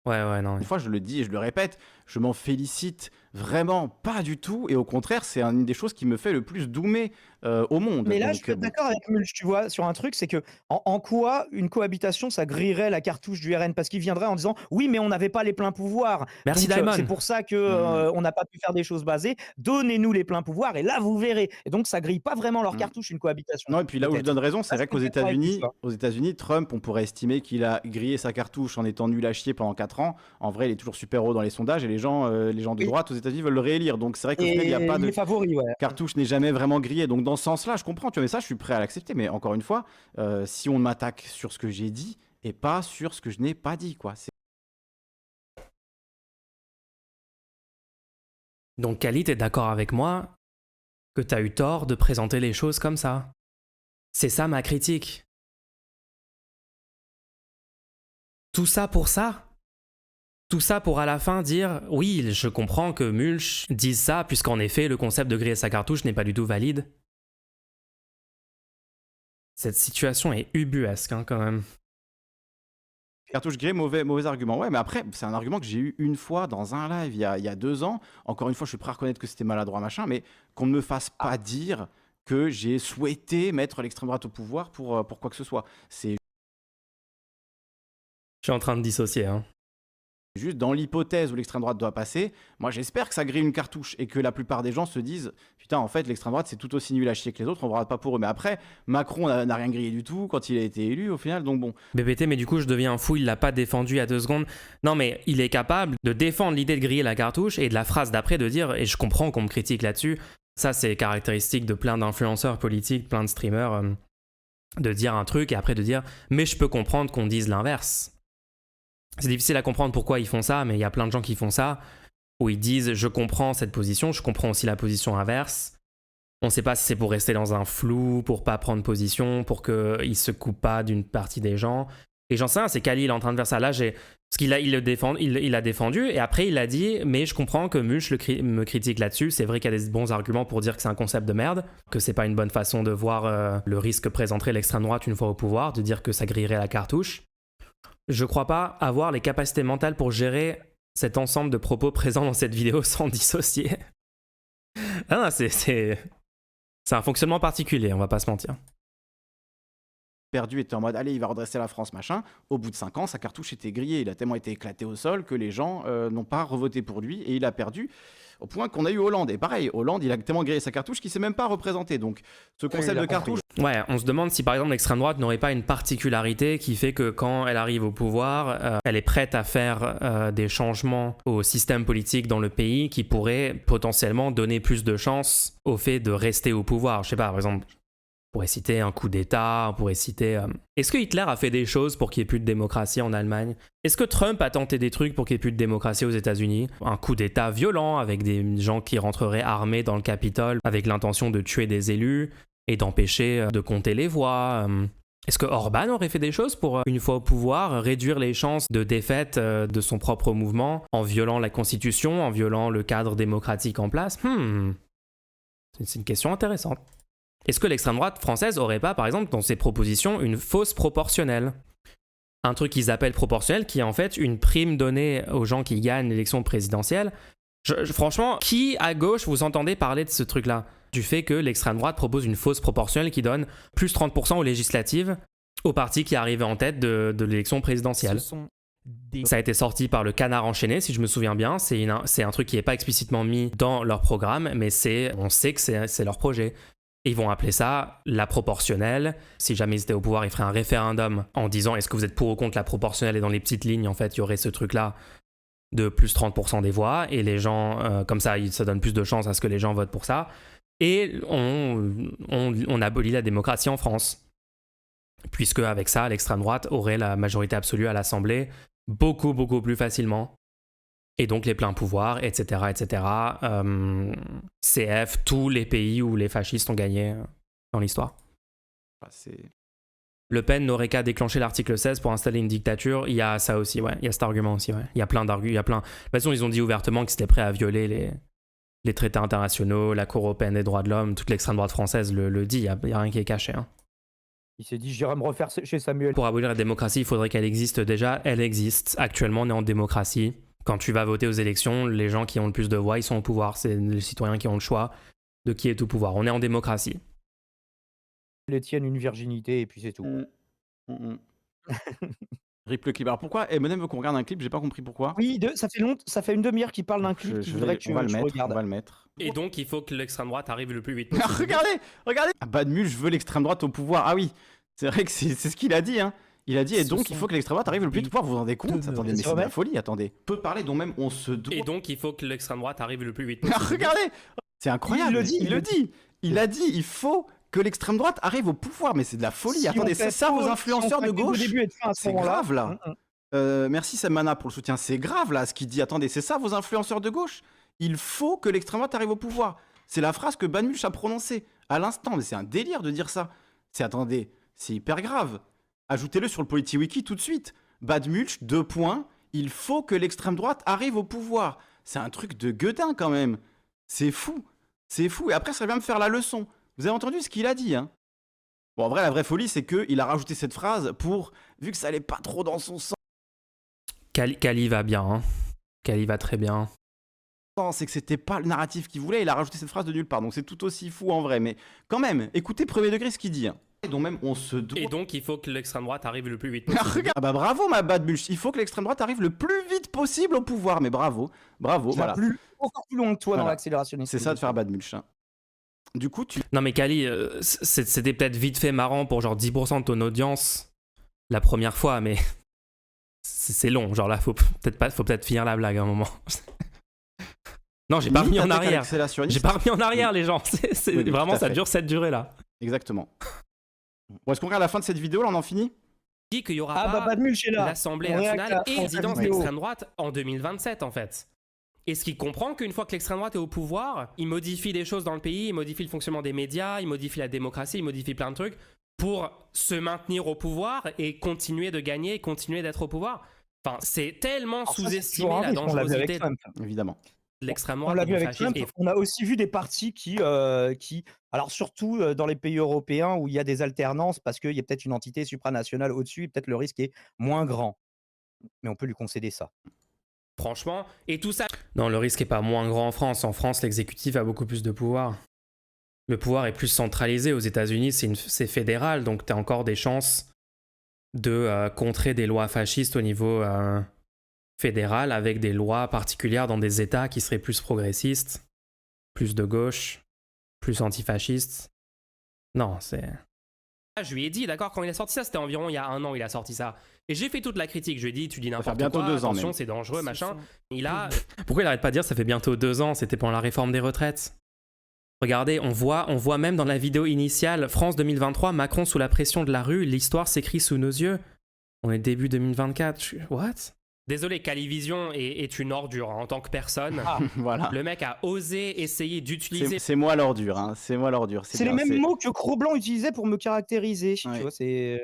Ouais, non. Une fois, je le dis et je le répète, je m'en félicite vraiment pas du tout. Et au contraire, c'est une des choses qui me fait le plus doomer au monde. Mais là, je suis d'accord avec Mulch, tu vois, sur un truc, c'est que en quoi une cohabitation, ça grillerait la cartouche du RN? Parce qu'il viendrait en disant oui, mais on n'avait pas les pleins pouvoirs. Merci Daimon. C'est pour ça que on n'a pas pu faire des choses basées. Donnez-nous les pleins pouvoirs et là, vous verrez. Et donc, ça grille pas vraiment leur cartouche, une cohabitation. Non, et puis là où je donne raison, c'est vrai qu'aux États-Unis, Trump, on pourrait estimer qu'il a grillé sa cartouche en étant nul à chier pendant 4 ans. En vrai, il est toujours super haut dans les sondages et les gens de droite aux États-Unis veulent le réélire. Donc c'est vrai qu'au final, il n'y a pas de cartouche n'est jamais vraiment grillée. Donc dans ce sens-là, je comprends. Tu vois, mais ça, je suis prêt à l'accepter. Mais encore une fois, si on m'attaque sur ce que j'ai dit et pas sur ce que je n'ai pas dit, quoi. Donc Kali, t'es d'accord avec moi que t'as eu tort de présenter les choses comme ça? C'est ça ma critique. Tout ça pour ça? Tout ça pour à la fin dire « Oui, je comprends que Mulch dise ça, puisqu'en effet, le concept de griller sa cartouche n'est pas du tout valide. » Cette situation est ubuesque, hein, quand même. Cartouche grillée, mauvais argument. Ouais, mais après, c'est un argument que j'ai eu une fois dans un live il y a 2 ans. Encore une fois, je suis prêt à reconnaître que c'était maladroit, machin, mais qu'on ne me fasse pas dire que j'ai souhaité mettre l'extrême droite au pouvoir pour quoi que ce soit. C'est suis en train de dissocier. Hein. Juste dans l'hypothèse où l'extrême droite doit passer, moi j'espère que ça grille une cartouche et que la plupart des gens se disent putain en fait l'extrême droite c'est tout aussi nul à chier que les autres, on ne voit pas pour eux. Mais après, Macron n'a rien grillé du tout quand il a été élu au final, donc bon. BBT, mais du coup je deviens fou, il l'a pas défendu il y a 2 secondes. Non mais il est capable de défendre l'idée de griller la cartouche et de la phrase d'après de dire, et je comprends qu'on me critique là-dessus, ça c'est caractéristique de plein d'influenceurs politiques, plein de streamers, de dire un truc et après de dire mais je peux comprendre qu'on dise l'inverse. C'est difficile à comprendre pourquoi ils font ça, mais il y a plein de gens qui font ça, où ils disent « je comprends cette position, je comprends aussi la position inverse ». On ne sait pas si c'est pour rester dans un flou, pour pas prendre position, pour qu'ils ne se coupent pas d'une partie des gens. Et j'en sais rien, c'est Kali, il est en train de faire ça. Là, parce qu'il a défendu, et après il a dit « mais je comprends que Mush me critique là-dessus, c'est vrai qu'il y a des bons arguments pour dire que c'est un concept de merde, que c'est pas une bonne façon de voir le risque que présenterait l'extrême droite une fois au pouvoir, de dire que ça grillerait la cartouche ». Je crois pas avoir les capacités mentales pour gérer cet ensemble de propos présents dans cette vidéo sans dissocier. Ah non, c'est un fonctionnement particulier, on va pas se mentir. Perdu était en mode allez il va redresser la France machin, au bout de 5 ans sa cartouche était grillée, il a tellement été éclaté au sol que les gens n'ont pas revoté pour lui et il a perdu au point qu'on a eu Hollande, et pareil Hollande il a tellement grillé sa cartouche qu'il s'est même pas représenté, donc ce concept de cartouche. Ouais, on se demande si par exemple l'extrême droite n'aurait pas une particularité qui fait que quand elle arrive au pouvoir, elle est prête à faire des changements au système politique dans le pays qui pourraient potentiellement donner plus de chance au fait de rester au pouvoir. Je sais pas, par exemple, on pourrait citer un coup d'État, on pourrait citer... Est-ce que Hitler a fait des choses pour qu'il n'y ait plus de démocratie en Allemagne ? Est-ce que Trump a tenté des trucs pour qu'il n'y ait plus de démocratie aux États-Unis ? Un coup d'État violent avec des gens qui rentreraient armés dans le Capitole avec l'intention de tuer des élus et d'empêcher de compter les voix. Est-ce que Orban aurait fait des choses pour, une fois au pouvoir, réduire les chances de défaite de son propre mouvement en violant la Constitution, en violant le cadre démocratique en place ? C'est une question intéressante. Est-ce que l'extrême droite française aurait pas, par exemple, dans ses propositions, une fausse proportionnelle ? Un truc qu'ils appellent proportionnel, qui est en fait une prime donnée aux gens qui gagnent l'élection présidentielle. Franchement, qui à gauche vous entendez parler de ce truc-là ? Du fait que l'extrême droite propose une fausse proportionnelle qui donne plus 30% aux législatives au parti qui arrive en tête de l'élection présidentielle. Ça a été sorti par le Canard enchaîné, si je me souviens bien. C'est un truc qui n'est pas explicitement mis dans leur programme, mais on sait que c'est leur projet. Et ils vont appeler ça la proportionnelle. Si jamais ils étaient au pouvoir, ils feraient un référendum en disant est-ce que vous êtes pour ou contre la proportionnelle, et dans les petites lignes, en fait, il y aurait ce truc-là de plus 30% des voix, et les gens, comme ça donne plus de chances à ce que les gens votent pour ça. Et on abolit la démocratie en France. Puisque avec ça, l'extrême droite aurait la majorité absolue à l'Assemblée beaucoup, beaucoup plus facilement. Et donc les pleins pouvoirs, etc., etc. CF, tous les pays où les fascistes ont gagné dans l'histoire. Le Pen n'aurait qu'à déclencher l'article 16 pour installer une dictature. Il y a ça aussi, ouais. Il y a cet argument aussi, ouais. Il y a plein d'arguments. De toute façon, ils ont dit ouvertement qu'ils étaient prêts à violer les traités internationaux, la Cour européenne des droits de l'homme. Toute l'extrême droite française le dit. Il n'y a rien qui est caché. Hein. Il s'est dit, j'irai me refaire chez Samuel. Pour abolir la démocratie, il faudrait qu'elle existe déjà. Elle existe. Actuellement, on est en démocratie. Quand tu vas voter aux élections, les gens qui ont le plus de voix, ils sont au pouvoir. C'est les citoyens qui ont le choix de qui est au pouvoir. On est en démocratie. Les tiennent une virginité et puis c'est tout. Rip le clip. Alors pourquoi Eminem veut qu'on regarde un clip? J'ai pas compris pourquoi. Oui, ça fait une demi-heure qu'il parle d'un clip qu'il voudrait que tu regardes. On va le mettre. Et donc, il faut que l'extrême droite arrive le plus vite possible. Regardez Badmul, je veux l'extrême droite au pouvoir. Ah oui, c'est vrai que c'est ce qu'il a dit, hein. Il a dit, et donc il faut que l'extrême droite arrive le plus vite au pouvoir. Vous vous rendez compte? Attendez, mais c'est de la folie, attendez. Peu parler dont même on se doit. Et donc, il faut que l'extrême droite arrive le plus vite possible. Regardez, c'est incroyable. Il le dit. Il a dit, il faut que l'extrême droite arrive au pouvoir. Mais c'est de la folie. Si attendez, c'est ça vos influenceurs de gauche? C'est grave là. Merci Samana pour le soutien. C'est grave là ce qu'il dit. Attendez, c'est ça vos influenceurs de gauche? Il faut que l'extrême droite arrive au pouvoir. C'est la phrase que Banmuch a prononcée à l'instant. Mais c'est un délire de dire ça. Attendez, c'est hyper grave. Ajoutez-le sur le PolitiWiki tout de suite. Badmulch, 2 points. Il faut que l'extrême droite arrive au pouvoir. C'est un truc de gueudin quand même. C'est fou. C'est fou. Et après, ça vient me faire la leçon. Vous avez entendu ce qu'il a dit, hein? Bon, en vrai, la vraie folie, c'est qu'il a rajouté cette phrase pour... Vu que ça allait pas trop dans son sens. Kali va bien, hein. Kali va très bien. C'est que c'était pas le narratif qu'il voulait. Il a rajouté cette phrase de nulle part. Donc c'est tout aussi fou en vrai. Mais quand même, écoutez premier degré ce qu'il dit, hein. dont même on se doit. Et donc, il faut que l'extrême droite arrive le plus vite possible. Ah bah bravo, ma bad mulch. Il faut que l'extrême droite arrive le plus vite possible au pouvoir. Mais bravo, voilà. Encore plus loin que toi dans l'accélérationnisme. C'est ça de faire bad mulch. Hein. Du coup, Non mais Kali, c'était peut-être vite fait marrant pour genre 10% de ton audience la première fois, mais c'est long. Genre là, faut peut-être finir la blague à un moment. Non, j'ai pas remis en arrière. J'ai pas remis en arrière, les gens. Oui, vraiment, ça dure cette durée-là. Exactement. Bon, est-ce qu'on regarde la fin de cette vidéo, là, on en finit? Dit qu'il y aura pas l'Assemblée nationale et résidence d'extrême droite en 2027, en fait. Est-ce qu'il comprend qu'une fois que l'extrême droite est au pouvoir, il modifie des choses dans le pays, il modifie le fonctionnement des médias, il modifie la démocratie, il modifie plein de trucs pour se maintenir au pouvoir et continuer de gagner et continuer d'être au pouvoir? Enfin, c'est tellement sous-estimé la dangerosité évidemment. L'extrême droite. On l'a vu avec Trump. On a aussi vu des partis qui alors surtout dans les pays européens où il y a des alternances parce qu'il y a peut-être une entité supranationale au-dessus et peut-être le risque est moins grand. Mais on peut lui concéder ça. Franchement, et tout ça... Non, le risque est pas moins grand en France. En France, l'exécutif a beaucoup plus de pouvoir. Le pouvoir est plus centralisé. Aux États-Unis, c'est fédéral, donc tu as encore des chances de contrer des lois fascistes au niveau fédéral avec des lois particulières dans des États qui seraient plus progressistes, plus de gauche, plus antifascistes. Non, c'est... Je lui ai dit, d'accord, quand il a sorti ça, c'était environ il y a 1 an, il a sorti ça. Et j'ai fait toute la critique. Je lui ai dit, tu dis n'importe quoi, attention, c'est dangereux, machin. Il a... Pourquoi il arrête pas de dire, ça fait bientôt 2 ans, c'était pendant la réforme des retraites. Regardez, on voit même dans la vidéo initiale, France 2023, Macron sous la pression de la rue, l'histoire s'écrit sous nos yeux. On est début 2024. What? Désolé, Calivision est une ordure en tant que personne. Voilà. Le mec a osé essayer d'utiliser... C'est moi l'ordure, hein. C'est moi l'ordure. C'est les mêmes mots que Cro-Blanc utilisait pour me caractériser. Ouais. Tu vois, c'est...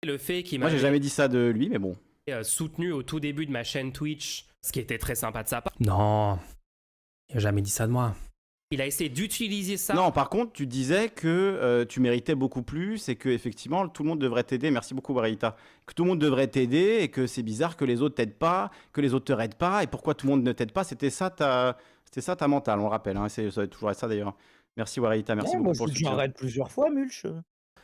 Le fait qu'il Moi, j'ai jamais dit ça de lui, mais bon. Soutenu au tout début de ma chaîne Twitch, ce qui était très sympa de sa part. Non, il a jamais dit ça de moi. Il a essayé d'utiliser ça. Non, par contre, tu disais que tu méritais beaucoup plus et que effectivement tout le monde devrait t'aider. Merci beaucoup, Barita. Que tout le monde devrait t'aider et que c'est bizarre que les autres t'aident pas, que les autres te raident pas. Et pourquoi tout le monde ne t'aide pas? C'était ça ta mentale, on le rappelle. Hein, ça va être toujours ça d'ailleurs. Merci, Warita. Merci beaucoup pour le soutien. J'arrête plusieurs fois, Mulch.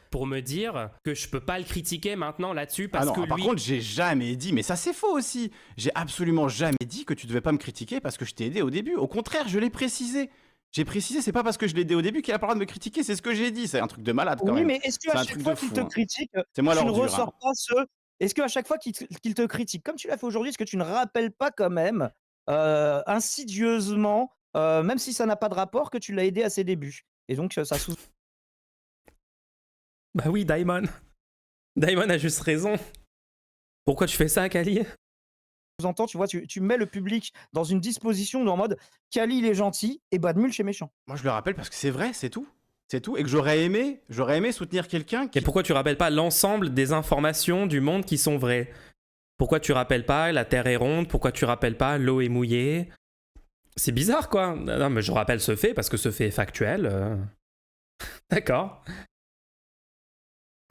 Pour me dire que je peux pas le critiquer maintenant là-dessus parce que lui... Par contre, j'ai jamais dit, mais ça c'est faux aussi. J'ai absolument jamais dit que tu devais pas me critiquer parce que je t'ai aidé au début. Au contraire, je l'ai précisé. J'ai précisé, c'est pas parce que je l'ai aidé au début qu'il a pas le droit de me critiquer, c'est ce que j'ai dit. C'est un truc de malade quand même. Oui, mais est-ce qu'à chaque fois qu'il te critique, tu ne ressors pas ce... Est-ce qu'à chaque fois qu'il te critique, comme tu l'as fait aujourd'hui, est-ce que tu ne rappelles pas quand même insidieusement, même si ça n'a pas de rapport, que tu l'as aidé à ses débuts? Et donc ça sous... Bah oui, Daimon. Daimon a juste raison. Pourquoi tu fais ça, Kali? Entends, tu vois, tu mets le public dans une disposition en mode Kali il est gentil et Bad Mulch est méchant. Moi je le rappelle parce que c'est vrai, c'est tout. C'est tout. Et que j'aurais aimé soutenir quelqu'un qui... Et pourquoi tu rappelles pas l'ensemble des informations du monde qui sont vraies? Pourquoi tu rappelles pas la Terre est ronde? Pourquoi tu rappelles pas l'eau est mouillée? C'est bizarre quoi. Non mais je rappelle ce fait parce que ce fait est factuel. D'accord.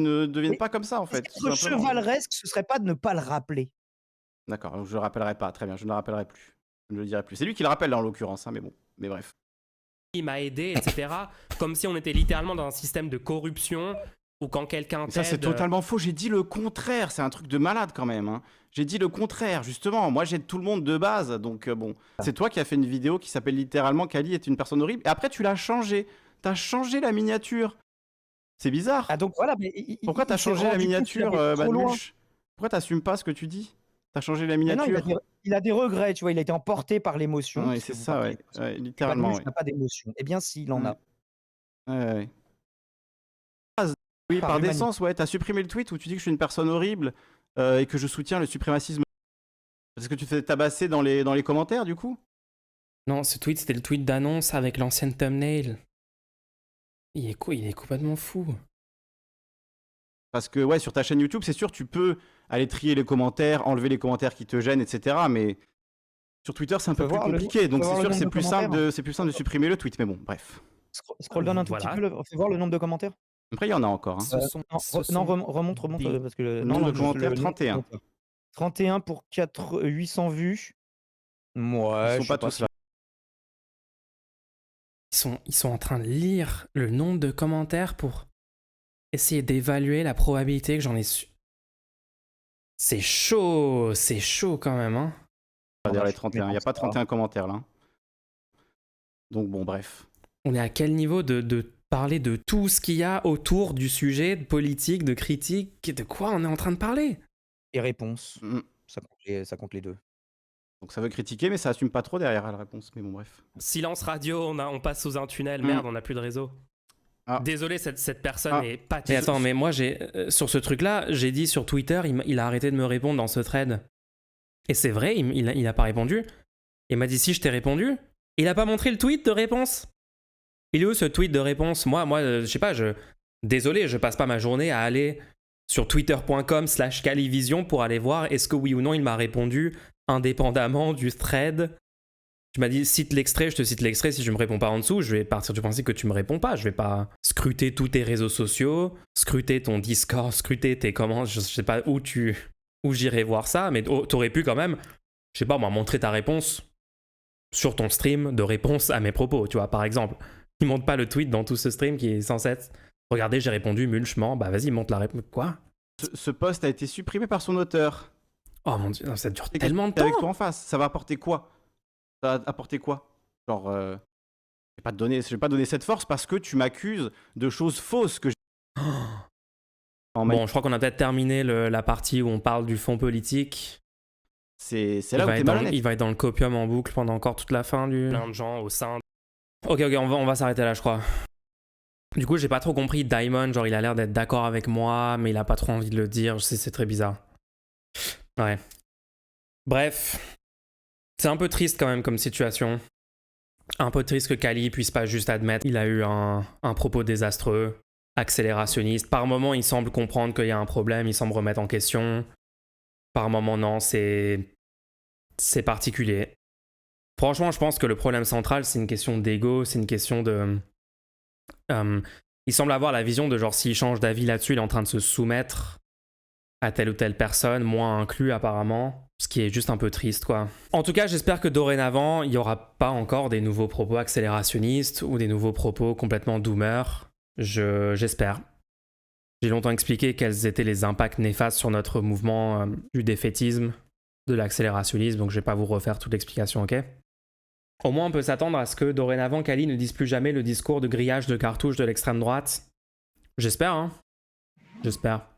Ne deviennent pas comme ça en fait. Être chevaleresque, ce serait pas de ne pas le rappeler. D'accord, je le rappellerai pas. Très bien, je ne le rappellerai plus. Je ne le dirai plus. C'est lui qui le rappelle là, en l'occurrence, hein, mais bon. Mais bref. Il m'a aidé, etc. Comme si on était littéralement dans un système de corruption ou quand quelqu'un t'aide... Ça, c'est totalement faux. J'ai dit le contraire. C'est un truc de malade quand même. Hein. J'ai dit le contraire, justement. Moi, j'aide tout le monde de base. Donc, bon. C'est toi qui as fait une vidéo qui s'appelle littéralement Kali est une personne horrible. Et après, tu l'as changé. Tu as changé la miniature. C'est bizarre. Ah, donc voilà. Mais pourquoi tu as changé la miniature, Bad Mulch? Pourquoi tu n'assumes pas ce que tu dis? T'as changé la miniature? Non, il a des regrets, tu vois, il a été emporté par l'émotion. Oui, c'est ça, ouais. Littéralement. Il n'a pas d'émotion. Eh bien, si, il en a. Ouais. Oui, par décence, ouais. T'as supprimé le tweet où tu dis que je suis une personne horrible et que je soutiens le suprémacisme. Est-ce que tu fais tabasser dans les commentaires, du coup? Non, ce tweet, c'était le tweet d'annonce avec l'ancienne thumbnail. Il est complètement fou. Parce que, ouais, sur ta chaîne YouTube, c'est sûr, tu peux aller trier les commentaires, enlever les commentaires qui te gênent, etc. Mais sur Twitter, c'est un peu plus compliqué. Donc, c'est sûr que c'est plus simple de supprimer le tweet. Mais bon, bref. Scroll down un tout petit peu, fais voir le nombre de commentaires. Après, il y en a encore. Hein. Remonte. Parce que le nombre de commentaires, 31. 31 pour 800 vues. Ouais, ils sont pas tous là. Ils sont en train de lire le nombre de commentaires pour essayer d'évaluer la probabilité que j'en ai su. C'est chaud quand même, hein. Derrière les 31, il n'y a pas 31 commentaires là. Donc bon, bref. On est à quel niveau de parler de tout ce qu'il y a autour du sujet, de politique, de critique, de quoi on est en train de parler? Et réponse, ça compte les deux. Donc ça veut critiquer, mais ça assume pas trop derrière la réponse. Mais bon, bref. Silence radio, on passe sous un tunnel. Merde, on n'a plus de réseau. Désolé, cette personne est pas... Mais attends, mais moi, sur ce truc-là, j'ai dit sur Twitter, il a arrêté de me répondre dans ce thread. Et c'est vrai, il a pas répondu. Il m'a dit si je t'ai répondu. Il a pas montré le tweet de réponse. Il est où ce tweet de réponse? Moi, je sais pas, désolé, je passe pas ma journée à aller sur twitter.com/Calivision pour aller voir est-ce que oui ou non il m'a répondu indépendamment du thread. Tu m'as dit cite l'extrait, je te cite l'extrait. Si je me réponds pas en dessous, je vais partir du principe que tu me réponds pas. Je vais pas scruter tous tes réseaux sociaux, scruter ton Discord, scruter tes commentaires. Je sais pas où j'irai voir ça, mais t'aurais pu quand même, je sais pas moi, montrer ta réponse sur ton stream de réponse à mes propos, tu vois, par exemple. Il montre pas le tweet dans tout ce stream qui est censé être regardez, j'ai répondu mulchement. Bah vas-y, montre la réponse. Quoi? Ce post a été supprimé par son auteur. Oh mon dieu, ça dure tellement de temps. Avec toi en face, ça va apporter quoi? Ça va apporter quoi? Genre, je vais pas donner cette force parce que tu m'accuses de choses fausses que Bon, je crois qu'on a peut-être terminé la partie où on parle du fond politique. C'est là où t'es malhonnête. Il va être dans le copium en boucle pendant encore toute la fin du... Plein de gens au sein... Ok, on va s'arrêter là, je crois. Du coup, j'ai pas trop compris Diamond, genre il a l'air d'être d'accord avec moi, mais il a pas trop envie de le dire, c'est très bizarre. Ouais. Bref. C'est un peu triste quand même comme situation. Un peu triste que Kali puisse pas juste admettre il a eu un propos désastreux, accélérationniste. Par moment, il semble comprendre qu'il y a un problème, il semble remettre en question. Par moment, non, c'est particulier. Franchement, je pense que le problème central, c'est une question d'ego, c'est une question de... il semble avoir la vision de genre s'il change d'avis là-dessus, il est en train de se soumettre à telle ou telle personne, moi inclus apparemment, ce qui est juste un peu triste quoi. En tout cas, j'espère que dorénavant, il n'y aura pas encore des nouveaux propos accélérationnistes ou des nouveaux propos complètement doomers. J'espère. J'ai longtemps expliqué quels étaient les impacts néfastes sur notre mouvement du défaitisme, de l'accélérationnisme, donc je vais pas vous refaire toute l'explication, ok? Au moins on peut s'attendre à ce que dorénavant Kali ne dise plus jamais le discours de grillage de cartouches de l'extrême droite. J'espère, hein. J'espère.